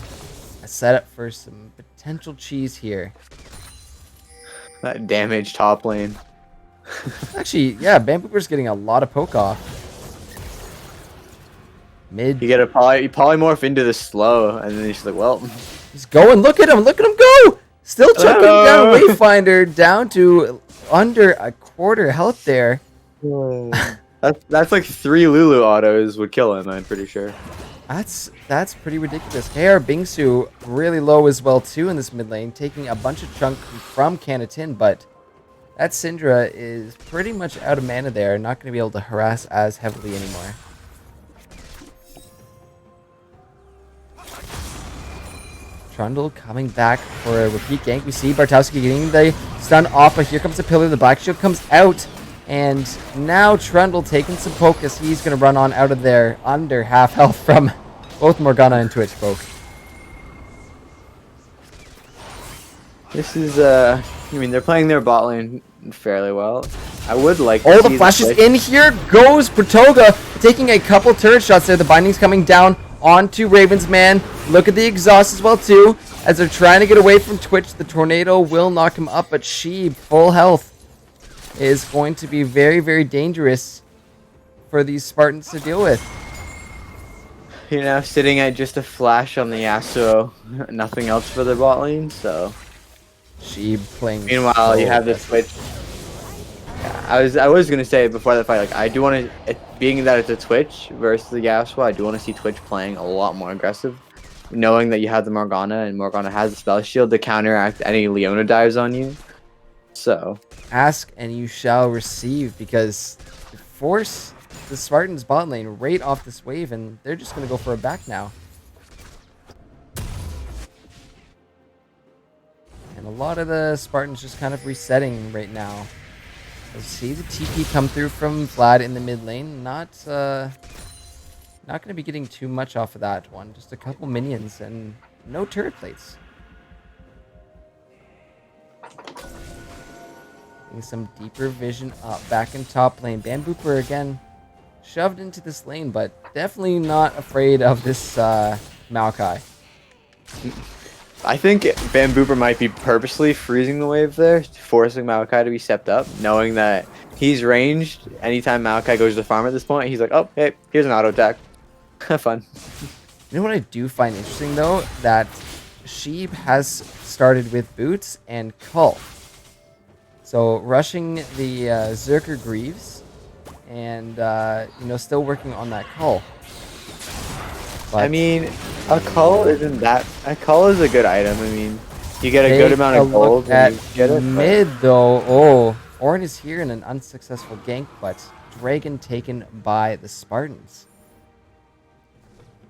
a setup for some potential cheese here. That damage top lane. Actually, yeah, Bambooper's getting a lot of poke off. Mid. You get a polymorph into the slow, and then he's like, well... He's going. Look at him go! Still chucking down Wayfinder down to under a quarter health there. That's like 3 Lulu autos would kill him, I'm pretty sure. That's pretty ridiculous. KR Bingsu really low as well too in this mid lane, taking a bunch of chunk from Canatin, but that Syndra is pretty much out of mana there, not going to be able to harass as heavily anymore. Trundle coming back for a repeat gank. We see Bartowski getting the stun off, but here comes the pillar. The Black Shield comes out, and now Trundle taking some poke as he's going to run on out of there under half health from both Morgana and Twitch poke. This is, I mean, they're playing their bot lane fairly well. I would like to Oh, see the flash is Twitch- in. Here goes Pratoga taking a couple turret shots there. The binding's coming down onto Raven's man. Look at the exhaust as well too. As they're trying to get away from Twitch, the tornado will knock him up, but Sheeb, full health, is going to be very, very dangerous for these Spartans to deal with. You're now sitting at just a flash on the Yasuo, nothing else for the bot lane, so... Sheeb playing. Meanwhile, so you have the Twitch. Yeah, I was gonna say before the fight, like, I do want to, being that it's a Twitch versus the Yasuo, I do want to see Twitch playing a lot more aggressive, knowing that you have the Morgana, and Morgana has the spell shield to counteract any Leona dives on you. So Ask and you shall receive, because force the Spartans bot lane right off this wave, and they're just gonna go for a back now. And a lot of the Spartans just kind of resetting right now. Let's see the TP come through from Vlad in the mid lane. Not going to be getting too much off of that one. Just a couple minions and no turret plates. Getting some deeper vision up back in top lane. Bambooper again shoved into this lane, but definitely not afraid of this Maokai. I think Bambooper might be purposely freezing the wave there, forcing Maokai to be stepped up, knowing that he's ranged. Anytime Maokai goes to farm at this point, he's like, oh, hey, here's an auto attack. Have fun. You know what I do find interesting, though? That Sheeb has started with Boots and Cull. So rushing the Zerker Greaves and, still working on that Cull. But I mean, a cull isn't that... A cull is a good item. I mean, you get a good amount of gold when you get it. Mid, though. Oh, Ornn is here in an unsuccessful gank, but Dragon taken by the Spartans.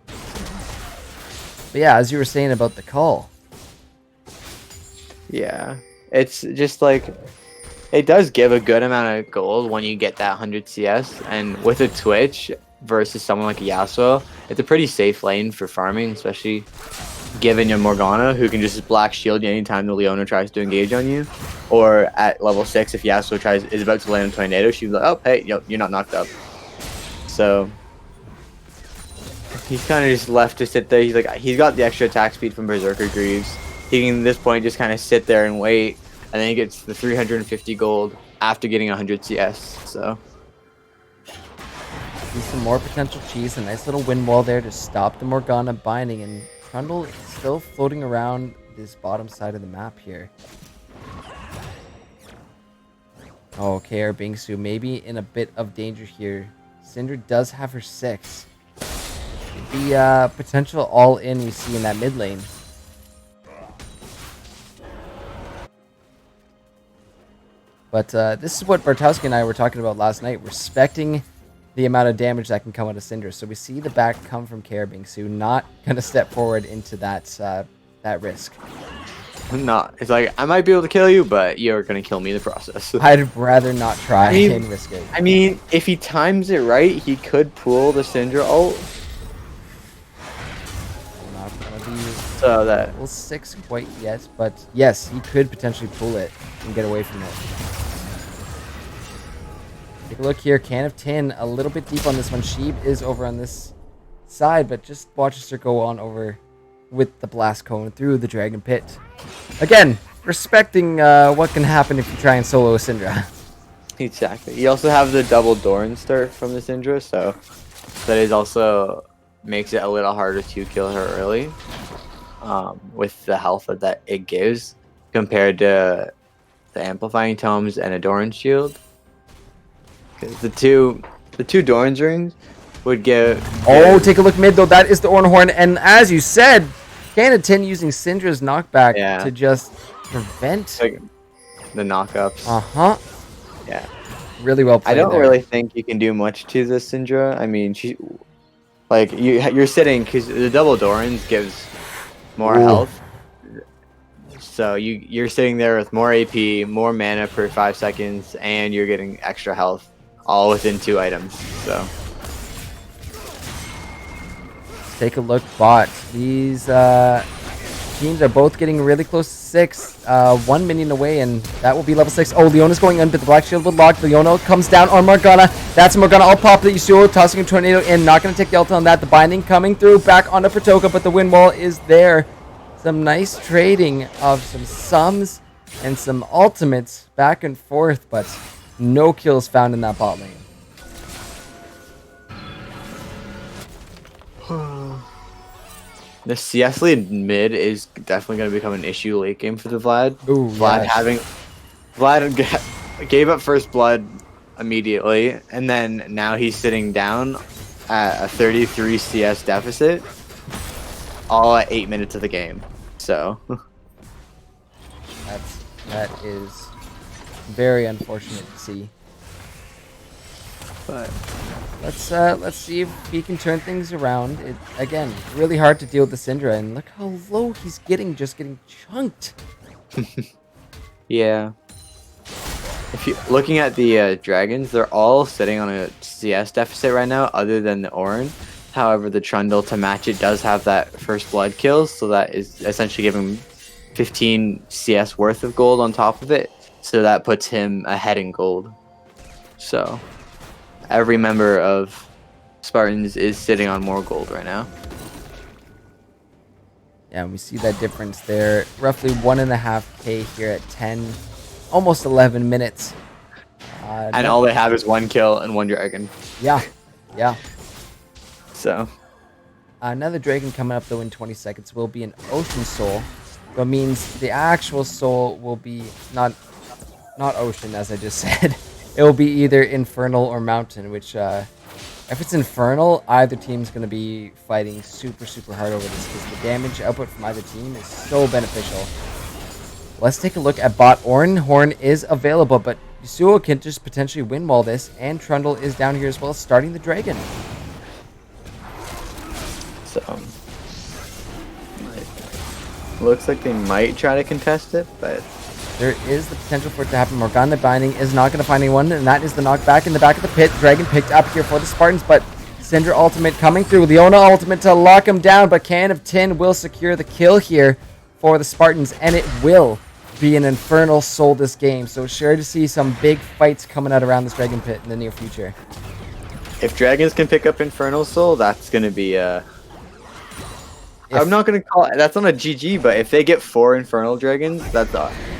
But yeah, as you were saying about the Cull. Yeah. It's just like... It does give a good amount of gold when you get that 100 CS. And with a Twitch versus someone like Yasuo, it's a pretty safe lane for farming, especially given your Morgana, who can just black shield you anytime the Leona tries to engage on you, or at level 6 if Yasuo is about to land a tornado, she's like, oh hey, you're not knocked up. So he's kind of just left to sit there. He's got the extra attack speed from Berserker Greaves. He can at this point just kind of sit there and wait, and then he gets the 350 gold after getting 100 CS. So See some more potential cheese. A nice little wind wall there to stop the Morgana binding, and Trundle is still floating around this bottom side of the map here. Oh, KR Bingsu maybe in a bit of danger here. Syndra does have her 6. The potential all-in we see in that mid lane. But this is what Bartowski and I were talking about last night, respecting the amount of damage that can come out of Syndra. So we see the back come from KR Bingsu, not going to step forward into that that risk. it's like, I might be able to kill you, but you're going to kill me in the process. I'd rather not try and risk it. I mean, if he times it right, he could pull the Syndra ult. Not going to be So that... level 6 quite yet, but yes, he could potentially pull it and get away from it. Take a look here. Can of Tin a little bit deep on this one. Sheeb is over on this side, but just watches her go on over with the blast cone through the dragon pit. Again, respecting what can happen if you try and solo a Syndra. Exactly. You also have the double Doran start from the Syndra, so that is also makes it a little harder to kill her early, with the health that it gives compared to the amplifying tomes and a Doran shield. Because the two Doran's rings would give... Oh, take a look mid though. That is the Ornhorn, and as you said, Can 10 using Syndra's knockback to just prevent the knockups. Yeah. Really well played. I don't there. really think you can do much to the Syndra. I mean, you're sitting because the double Dorans gives more health. So you're sitting there with more AP, more mana per 5 seconds, and you're getting extra health all within 2 items. So take a look, bot. These teams are both getting really close to 6. 1 minion away, and that will be level 6. Oh, Leona's going under the black shield with lock. Leona comes down on Morgana. That's Morgana. I'll pop the Yasuo, tossing a tornado in. Not going to take the ult on that. The binding coming through back onto Pratoka, but the wind wall is there. Some nice trading of some sums and some ultimates back and forth, but no kills found in that bot lane. the CS lead mid is definitely going to become an issue late game for the Vlad. Ooh, Vlad gave up first blood immediately, and then now he's sitting down at a 33 CS deficit, all at 8 minutes of the game. So that is very unfortunate to see. but Let's see if he can turn things around. It again, really hard to deal with the Syndra, and look how low he's getting, just getting chunked. yeah. If you looking at the dragons, they're all sitting on a CS deficit right now, other than the Orin. However, the Trundle to match it does have that first blood kills, so that is essentially giving 15 CS worth of gold on top of it. So that puts him ahead in gold. So every member of Spartans is sitting on more gold right now. Yeah, we see that difference there. Roughly 1.5k here at 10, almost 11 minutes. And all they have is 1 kill and 1 dragon. Yeah. So Another dragon coming up though in 20 seconds will be an ocean soul. But means the actual soul will be not ocean, as I just said. It will be either infernal or mountain, which if it's infernal, either team's going to be fighting super hard over this because the damage output from either team is so beneficial. Let's take a look at bot. Horn is available, but Yasuo can just potentially win wall this, and Trundle is down here as well, starting the dragon. So looks like they might try to contest it, but there is the potential for it to happen. Morgana Binding is not going to find anyone, and that is the knockback in the back of the pit. Dragon picked up here for the Spartans, but Syndra ultimate coming through. Leona ultimate to lock him down, but Can of Tin will secure the kill here for the Spartans, and it will be an Infernal Soul this game. So sure to see some big fights coming out around this Dragon Pit in the near future. If Dragons can pick up Infernal Soul, that's going to be I'm not going to call it, that's on a GG, but if they get 4 Infernal Dragons, that's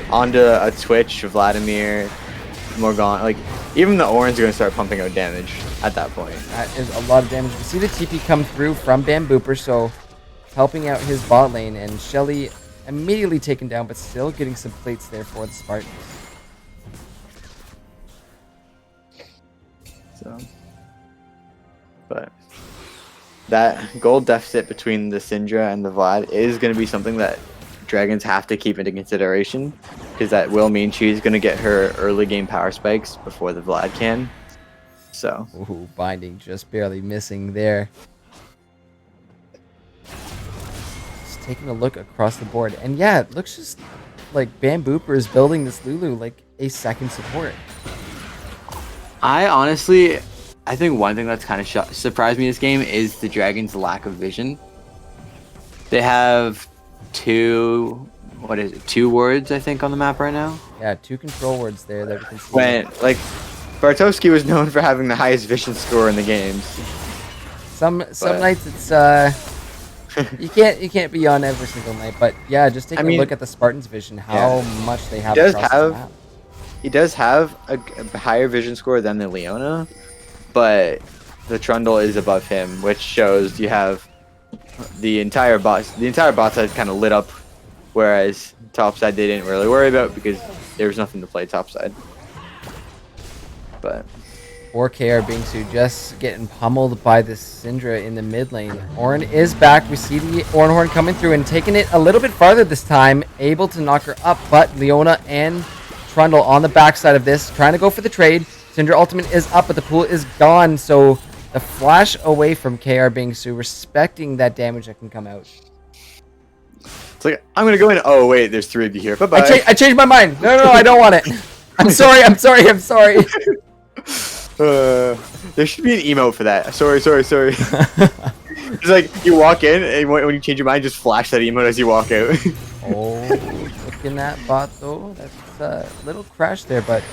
onto a Twitch, Vladimir, Morgana, like, even the Orns are going to start pumping out damage at that point. That is a lot of damage. We see the TP come through from Bambooper, so helping out his bot lane, and Shelly immediately taken down, but still getting some plates there for the Spartans. So, but that gold deficit between the Syndra and the Vlad is going to be something that Dragons have to keep into consideration, because that will mean she's going to get her early game power spikes before the Vlad can. So, Ooh, binding just barely missing there. Just taking a look across the board, and yeah, it looks just like Bambooper is building this Lulu like a second support. I think one thing that's kind of surprised me this game is the Dragons' lack of vision. They have two wards, I think, on the map right now. Yeah, 2 control words there that we can see. When, like, Bartowski was known for having the highest vision score in the games. Some nights it's you can't be on every single night, but yeah, just take a look at the Spartans' vision, how much they have across the map. He does have a higher vision score than the Leona, but the Trundle is above him, which shows you have the entire bot side kind of lit up, whereas topside they didn't really worry about because there was nothing to play topside. But 4K Bingsu just getting pummeled by the Syndra in the mid lane. Ornn is back. We see the Ornhorn coming through and taking it a little bit farther this time, able to knock her up, but Leona and Trundle on the backside of this, trying to go for the trade. Syndra ultimate is up, but the pool is gone, so the flash away from KR Bingsu, respecting that damage that can come out. It's like, I'm gonna go in. Oh wait, there's 3 of you here. Bye bye. I changed my mind. No, I don't want it. I'm sorry. There should be an emote for that. Sorry. It's like you walk in, and when you change your mind, just flash that emote as you walk out. Oh, looking at bot though. That's a little crash there, but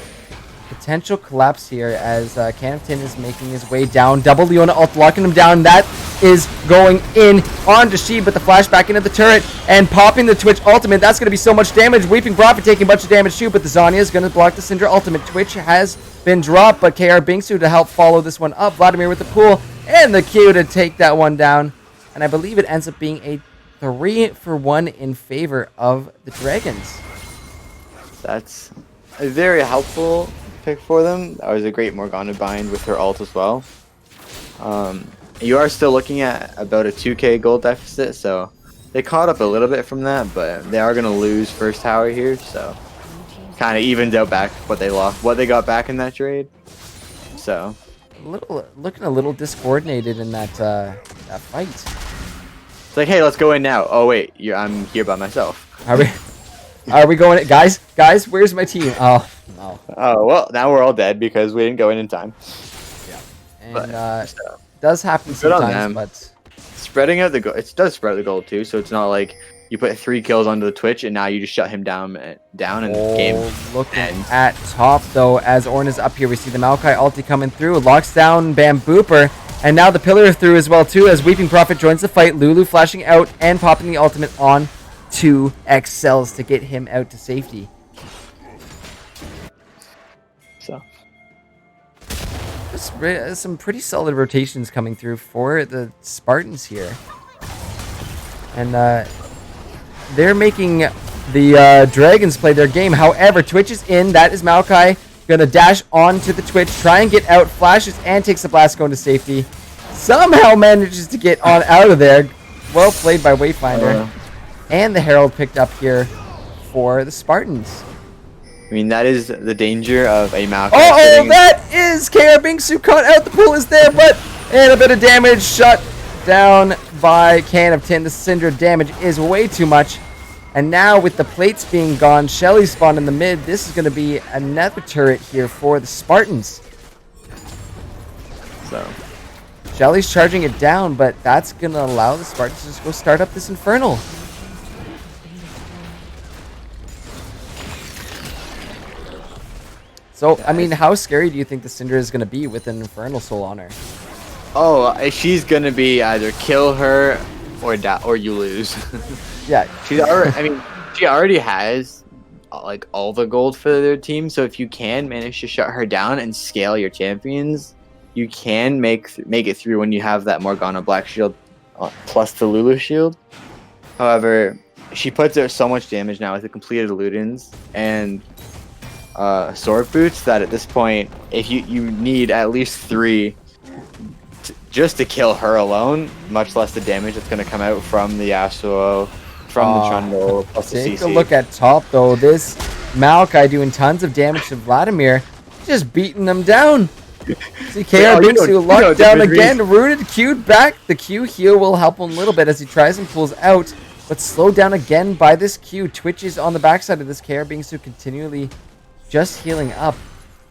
potential collapse here as Can of Tin is making his way down. Double Leona ult locking him down. That is going in on She, but the flash back into the turret and popping the Twitch ultimate. That's going to be so much damage. Weeping Prophet taking a bunch of damage too, but the Zanya is going to block the Syndra ultimate. Twitch has been dropped, but KR Bingsu to help follow this one up. Vladimir with the pool and the Q to take that one down. And I believe it ends up being a 3-for-1 in favor of the Dragons. That's a very helpful pick for them. That was a great Morgana bind with her ult as well. You are still looking at about a 2k gold deficit, so they caught up a little bit from that, but they are going to lose first tower here, so kind of evens out back what they lost, what they got back in that trade. So looking a little discoordinated in that that fight. It's like, hey, let's go in now. Oh wait, I'm here by myself. Are we going? Guys, where's my team? Oh no. Oh well, now we're all dead because we didn't go in time. Yeah, and does happen sometimes, but spreading out the gold, it does spread the gold too. So it's not like you put 3 kills onto the Twitch and now you just shut him down and the game. Looking at top though, as Ornn is up here, we see the Maokai ulti coming through, locks down Bambooper, and now the Pillar through as well too, as Weeping Prophet joins the fight. Lulu flashing out and popping the ultimate on 2 X-Cells to get him out to safety. So some pretty solid rotations coming through for the Spartans here, and they're making the Dragons play their game. However, Twitch is in. That is Maokai gonna dash onto the Twitch, try and get out, flashes and takes the blast going to safety. Somehow manages to get on out of there. Well played by Wayfinder. And the Herald picked up here for the Spartans. I mean, that is the danger of a Maokai. Oh, that is KR Bingsu caught out. The pool is there, and a bit of damage shut down by Can of Tin. The Syndra damage is way too much. And now with the plates being gone, Shelly spawned in the mid. This is going to be another turret here for the Spartans. So Jelly's charging it down, but that's going to allow the Spartans to just go start up this Infernal. So, I mean, how scary do you think the Syndra is going to be with an Infernal Soul on her? Oh, she's gonna be either kill her or die, or you lose. Yeah. She's already. I mean, she already has like all the gold for their team. So if you can manage to shut her down and scale your champions, you can make it through when you have that Morgana Black Shield plus the Lulu Shield. However, she puts out so much damage now with the completed Ludens and Sword Boots that at this point, if you need at least 3 just to kill her alone, much less the damage that's going to come out from the Yasuo, from the Trundle, plus the CC. Take a look at top, though. This Maokai doing tons of damage to Vladimir, just beating them down. See, KR Bingsu locked down again, rooted, Q'd back. The Q heal will help him a little bit as he tries and pulls out, but slowed down again by this Q. Twitches on the backside of this KR Bingsu, continually just healing up.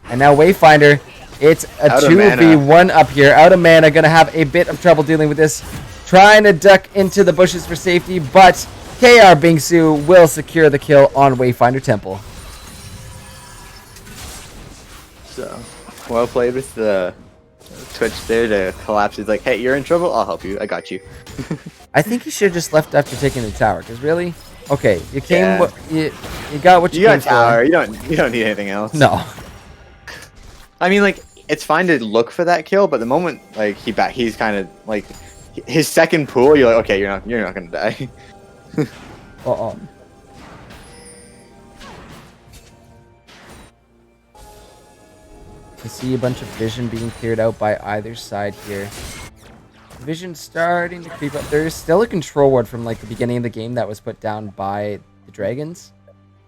And now Wayfinder, it's a 2v1 up here. Out of mana, gonna have a bit of trouble dealing with this. Trying to duck into the bushes for safety, but KR Bingsu will secure the kill on Wayfinder Temple. So, well played with the Twitch there to collapse. He's like, hey, you're in trouble? I'll help you. I got you. I think he should have just left after taking the tower, because really? Okay, you came, Yeah. you got what you You came got tower. for. You don't need anything else. No. I mean, like, it's fine to look for that kill, but the moment like he's kind of like his second pool, you're like, okay, you're not gonna die. You see a bunch of vision being cleared out by either side here. Vision starting to creep up. There's still a control ward from like the beginning of the game that was put down by the dragons.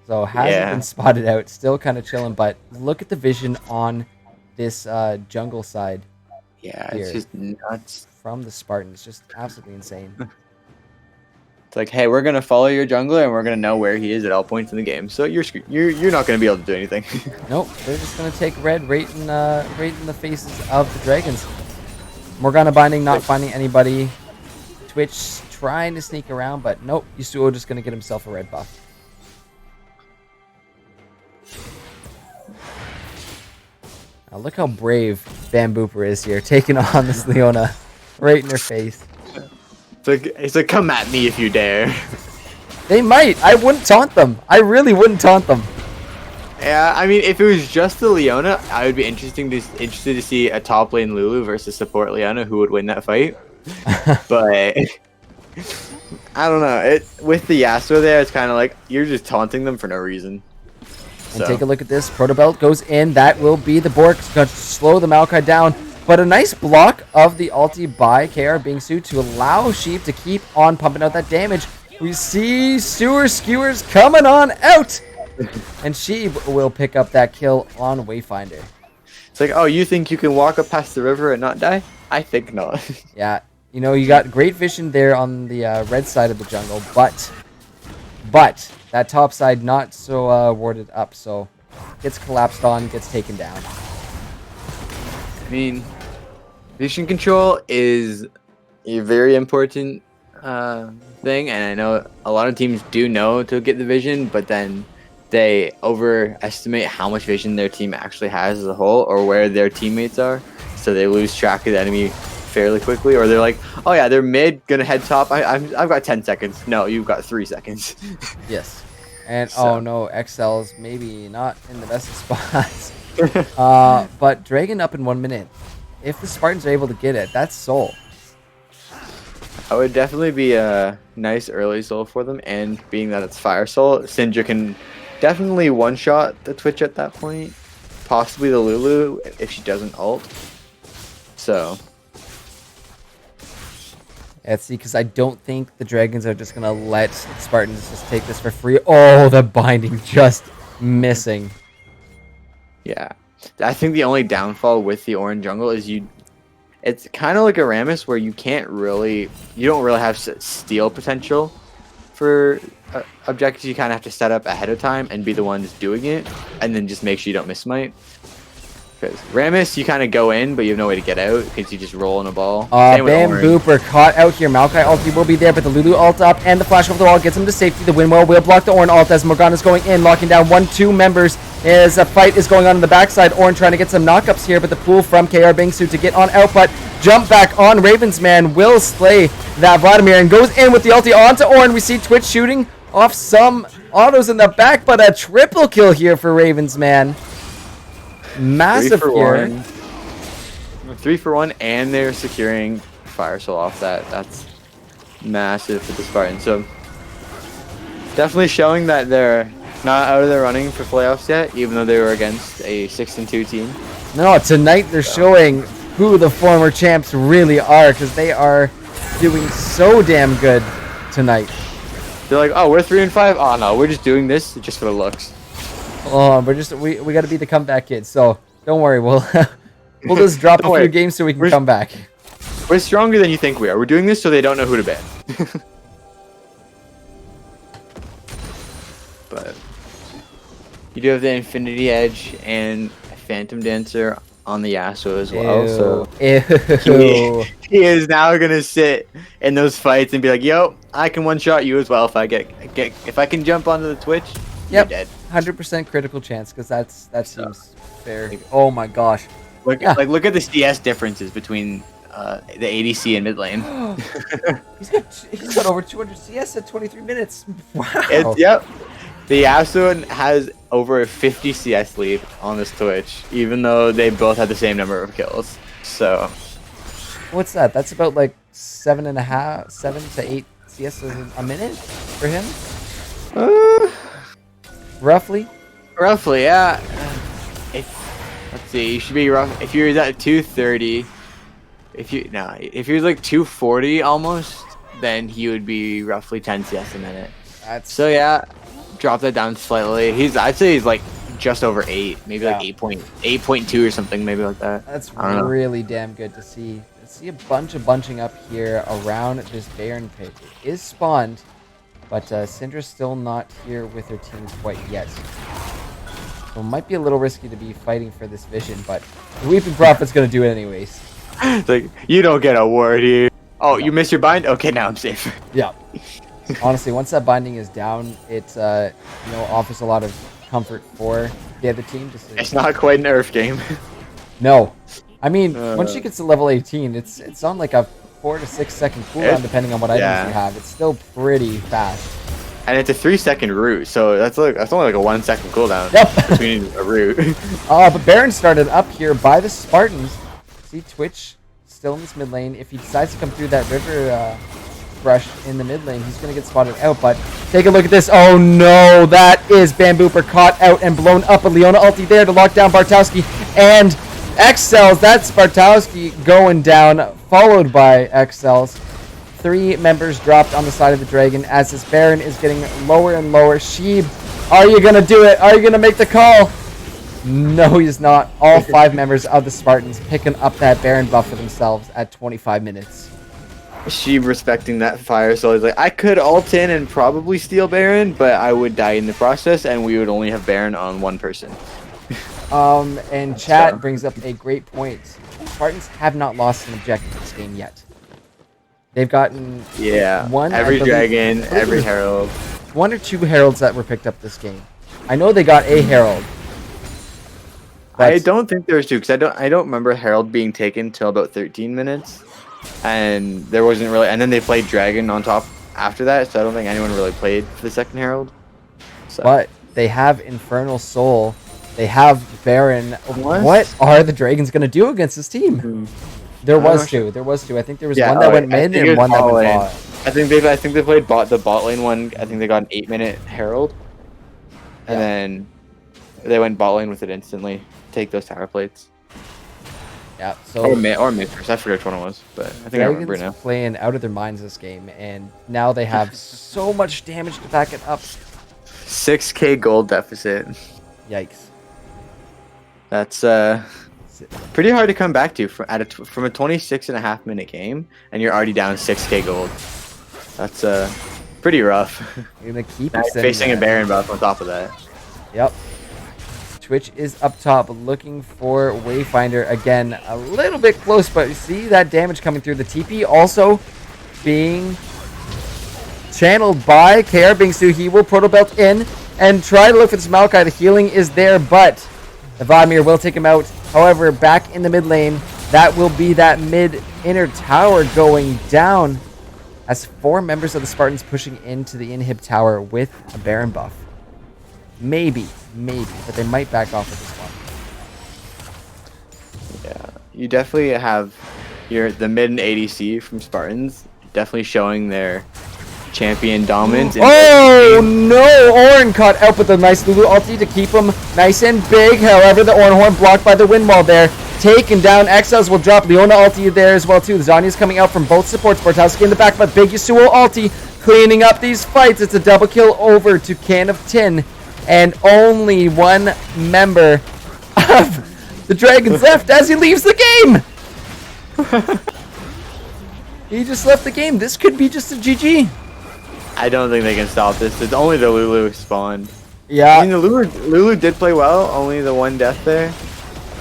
So hasn't been spotted out. Still kind of chilling, but look at the vision on this jungle side. Yeah, here it's just nuts. From the Spartans. Just absolutely insane. It's like, hey, we're gonna follow your jungler and we're gonna know where he is at all points in the game. So you're not gonna be able to do anything. Nope, they're just gonna take red right in the faces of the dragons. Morgana binding, not finding anybody. Twitch trying to sneak around, but nope. Yasuo just gonna get himself a red buff. Now look how brave Bambooper is here, taking on this Leona right in her face. It's like, come at me if you dare. They might. I wouldn't taunt them. I really wouldn't taunt them. Yeah, I mean, if it was just the Leona, I would be interested to see a top lane Lulu versus support Leona, who would win that fight. But I don't know. With the Yasuo there, it's kind of like you're just taunting them for no reason. And take a look at this. Protobelt goes in. That will be the Bork. It's going to slow the Maokai down. But a nice block of the ulti by KR Bingsu to allow Sheep to keep on pumping out that damage. We see Sewer Skewers coming on out. And Sheep will pick up that kill on Wayfinder. It's like, oh, you think you can walk up past the river and not die? I think not. Yeah, you know, you got great vision there on the red side of the jungle, but that top side not so warded up, so gets collapsed on, gets taken down. I mean, vision control is a very important thing, and I know a lot of teams do know to get the vision, but then they overestimate how much vision their team actually has as a whole, or where their teammates are, so they lose track of the enemy fairly quickly, or they're like, oh yeah, they're mid, gonna head top, I've got 10 seconds. No, you've got 3 seconds. Yes. And oh no, XL's maybe not in the best of spots. But Dragon up in 1 minute. If the Spartans are able to get it, that's soul. That would definitely be a nice early soul for them, and being that it's fire soul, Syndra can definitely one-shot the Twitch at that point. Possibly the Lulu if she doesn't ult. So Let's see, because I don't think the Dragons are just going to let Spartans just take this for free. Oh, the binding just missing. yeah, I think the only downfall with the orange jungle is it's kind of like a Rammus where you don't really have steal potential for objectives. You kind of have to set up ahead of time and be the ones doing it, and then just make sure you don't miss smite. Because Rammus, you kind of go in, but you have no way to get out because you just roll in a ball. Same with Bam Orange. Booper caught out here. Maokai ulti will be there, but the Lulu ult up and the flash over the wall gets him to safety. The Windmill will block the Ornn ult as Morgana's going in, locking down 1-2 members as a fight is going on in the backside. Ornn trying to get some knockups here, but the pool from KR Bingsu to get on out, but jump back on Ravensman will slay that Vladimir and goes in with the ulti onto Ornn. We see Twitch shooting off some autos in the back, but a triple kill here for Ravensman. Massive here. 3 for 1, and they're securing Fire Soul off that. That's massive for the Spartans. So definitely showing that they're not out of the running for playoffs yet, even though they were against a 6-2 team. No, tonight they're showing who the former champs really are, because they are doing so damn good tonight. They're like, oh, we're 3-5. Oh no, we're just doing this just for the looks. Oh, we got to be the comeback kids. So don't worry, we'll just drop a few games so we can come back. We're stronger than you think we are. We're doing this so they don't know who to ban. But you do have the Infinity Edge and Phantom Dancer on the Yasuo as well. So Ew. he is now gonna sit in those fights and be like, "Yo, I can one-shot you as well if I can jump onto the Twitch." Yep, You're dead. 100% critical chance, because that seems fair. Oh my gosh. Look at the CS differences between the ADC and mid lane. he's got over 200 CS at 23 minutes. Wow. Yep. The Yasuo has over a 50 CS lead on this Twitch, even though they both had the same number of kills. So, What's that? That's about like 7 to 8 CS a minute for him? Roughly? Roughly, yeah. Let's see, you should be rough. If you're at 230, if he was like 240 almost, then he would be roughly 10 CS a minute. So yeah, drop that down slightly. I'd say he's like just over 8, maybe like 8.2 or something, maybe like that. That's really damn good to see. See a bunch of bunching up here around this Baron pit. It is spawned, but Syndra's still not here with her team quite yet. So it might be a little risky to be fighting for this vision, but the Weeping Prophet's going to do it anyways. It's like, you don't get a word here. Oh, you missed your bind? Okay, now I'm safe. Yeah. Honestly, once that binding is down, it offers a lot of comfort for the other team. It's not quite an Earth game. No. I mean, once she gets to level 18, it's on like a 4 to 6 second cooldown depending on what items you have. It's still pretty fast. And it's a 3-second route, so that's only like a 1-second cooldown between a route. But Baron started up here by the Spartans. See Twitch still in this mid lane. If he decides to come through that river brush in the mid lane, he's going to get spotted out. But take a look at this. Oh no, that is Bambooper caught out and blown up. A Leona ulti there to lock down Bartowski and X-Cells. That's Bartowski going down, followed by X-Cells. 3 members dropped on the side of the Dragon as this Baron is getting lower and lower. Sheeb, are you going to do it? Are you going to make the call? No, he's not. All 5 members of the Spartans picking up that Baron buff for themselves at 25 minutes. Sheeb respecting that fire, so he's like, I could ult in and probably steal Baron, but I would die in the process, and we would only have Baron on one person. And chat brings up a great point. Spartans have not lost an objective this game yet. They've gotten every dragon, every herald. 1 or 2 heralds that were picked up this game. I know they got a herald. I don't think there's 2, because I don't remember herald being taken till about 13 minutes, and there wasn't really. And then they played dragon on top after that, so I don't think anyone really played for the second herald. So. But they have Infernal Soul. They have Baron. What are the Dragons going to do against this team? There was 2. There was 2. I think there was one that went mid and one that went bot. I think they played the bot lane one. I think they got an 8-minute herald, and then they went bot lane with it instantly. Take those tower plates. Yeah. So or mid first. I forget which one it was, but I think Dragons I remember now. Playing out of their minds this game, and now they have so much damage to back it up. 6k gold deficit. Yikes. That's pretty hard to come back to from a 26.5 minute game, and you're already down 6k gold. That's pretty rough. You're gonna keep facing a Baron buff on top of that. Yep. Twitch is up top looking for Wayfinder again. A little bit close, but you see that damage coming through. The TP also being channeled by KR Bingsu. He will Proto Belt in and try to look for this Maokai. The healing is there, but the Vladimir will take him out. However, back in the mid lane, that will be that mid inner tower going down as 4 members of the Spartans pushing into the inhib tower with a Baron buff. Maybe, but they might back off with this one. Yeah, you definitely have the mid and ADC from Spartans definitely showing their champion dominance. Oh no! Orin caught out with a nice Lulu ulti to keep him nice and big. However, the Orin horn blocked by the wind wall there. Taken down. Exiles will drop Leona ulti there as well too. Zanya's coming out from both supports. Bartowski in the back, but big Yasuo ulti cleaning up these fights. It's a double kill over to Can of Tin. And only one member of the Dragons left as he leaves the game. He just left the game. This could be just a GG. I don't think they can stop this. It's only the Lulu spawned. Yeah. I mean, the Lulu did play well. Only the one death there.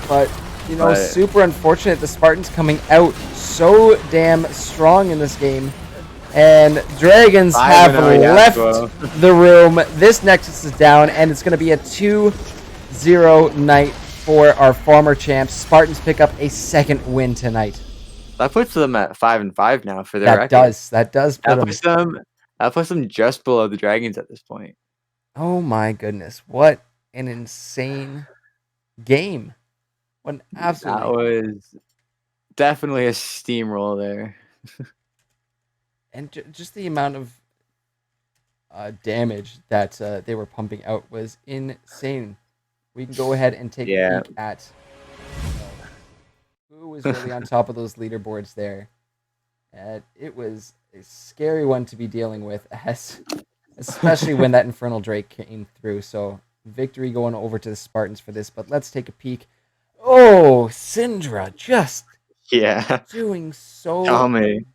But, you know, super unfortunate. The Spartans coming out so damn strong in this game. And Dragons have left the room. This Nexus is down, and it's going to be a 2-0 night for our former champs. Spartans pick up a second win tonight. That puts them at 5-5 now for their record. That does put them. That puts them just below the Dragons at this point. Oh my goodness. What an insane game. What an absolute. That was definitely a steamroll there. And just the amount of damage that they were pumping out was insane. We can go ahead and take a peek at who was really on top of those leaderboards there. It was a scary one to be dealing with, especially when that Infernal Drake came through. So victory going over to the Spartans for this, but let's take a peek. Oh, Syndra just doing so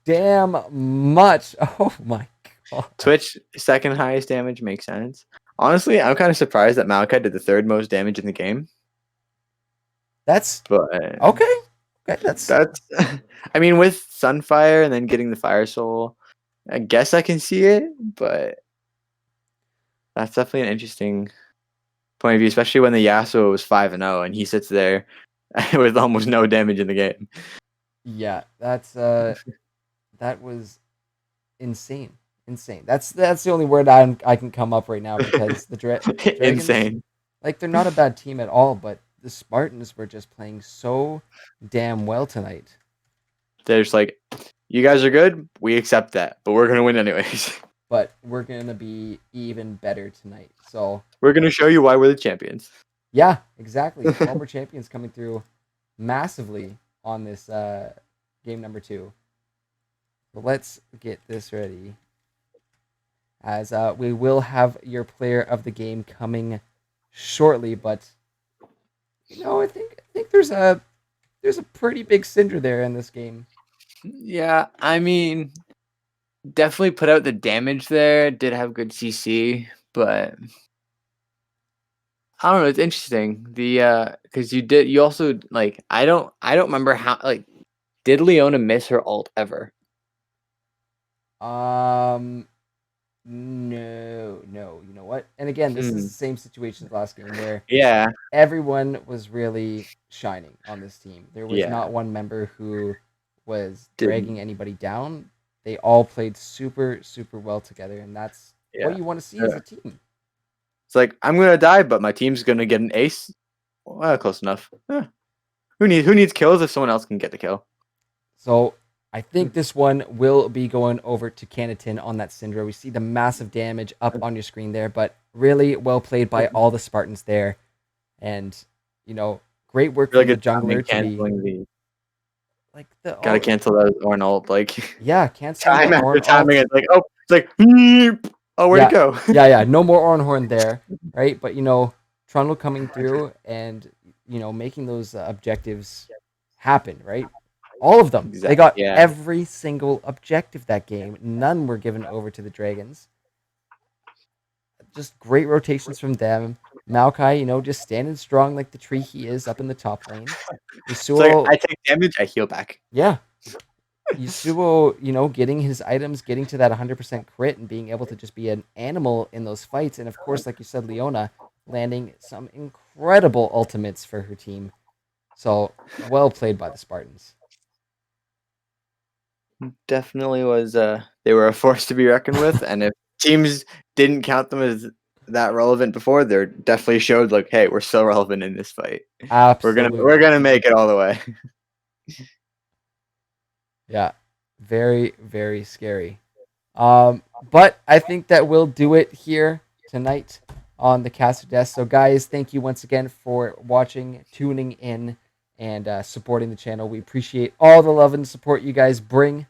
damn much. Oh my god. Twitch second highest damage makes sense. Honestly, I'm kind of surprised that Maokai did the 3rd most damage in the game. Okay. That's I mean, with Sunfire and then getting the Fire Soul, I guess I can see it, but that's definitely an interesting point of view, especially when the Yasuo was 5-0 and he sits there with almost no damage in the game. Yeah, that was insane. That's the only word I can come up right now, because the Dragons, insane. Like, they're not a bad team at all, but the Spartans were just playing so damn well tonight. They're just like, you guys are good, we accept that, but we're gonna win anyways. But we're gonna be even better tonight. So we're gonna show you why we're the champions. Yeah, exactly. Former champions coming through massively on this game number 2. So let's get this ready, as we will have your player of the game coming shortly. But you know, I think there's a pretty big Syndra there in this game. Yeah, I mean, definitely put out the damage there. Did have good CC, but I don't know. It's interesting. The because you also, like, I don't remember how, like, did Leona miss her ult ever? No. You know what? And again, this is the same situation as last game, where everyone was really shining on this team. There was not one member who was dragging anybody down. They all played super, super well together, and that's what you want to see as a team. It's like, I'm gonna die, but my team's gonna get an ace. Well, close enough. Who needs kills if someone else can get the kill? So I think this one will be going over to Canatin on that Syndra. We see the massive damage up on your screen there, but really well played by all the Spartans there. And, you know, great work from the jungler to be... Gotta cancel that Ornn ult, like... Yeah, cancel time after timing. It's like, where'd it go? yeah, no more Ornhorn there, right? But, you know, Trundle coming through and, you know, making those objectives happen, right? All of them. Exactly. They got every single objective that game. None were given over to the Dragons. just great rotations from them. Maokai, just standing strong like the tree he is up in the top lane. It's like Yasuo, I take damage, I heal back. yeah. Yasuo, getting his items, getting to that 100% crit, and being able to just be an animal in those fights. And of course, like you said, Leona landing some incredible ultimates for her team. So well played by the Spartans. Definitely was. They were a force to be reckoned with, and if teams didn't count them as that relevant before, they're definitely showed like, hey, we're so relevant in this fight. Absolutely. We're gonna make it all the way. Yeah, very, very scary. But I think that we'll do it here tonight on the Caster Desk. So, guys, thank you once again for watching, tuning in, and supporting the channel. We appreciate all the love and support you guys bring.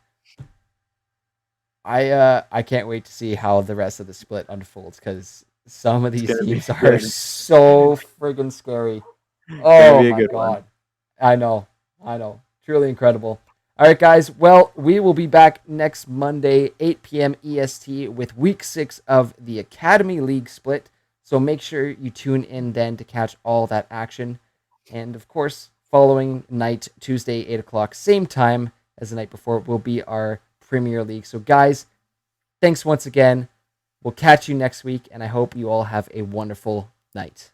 I can't wait to see how the rest of the split unfolds because some of these teams are good. so friggin' scary. Gonna Oh be a my good one. god. I know. Truly incredible. All right, guys. Well, we will be back next Monday, 8 p.m. EST, with week 6 of the Academy League split. So make sure you tune in then to catch all that action. And of course, following night, Tuesday, 8 o'clock, same time as the night before, will be our Premier League. So, guys, thanks once again. We'll catch you next week, and I hope you all have a wonderful night.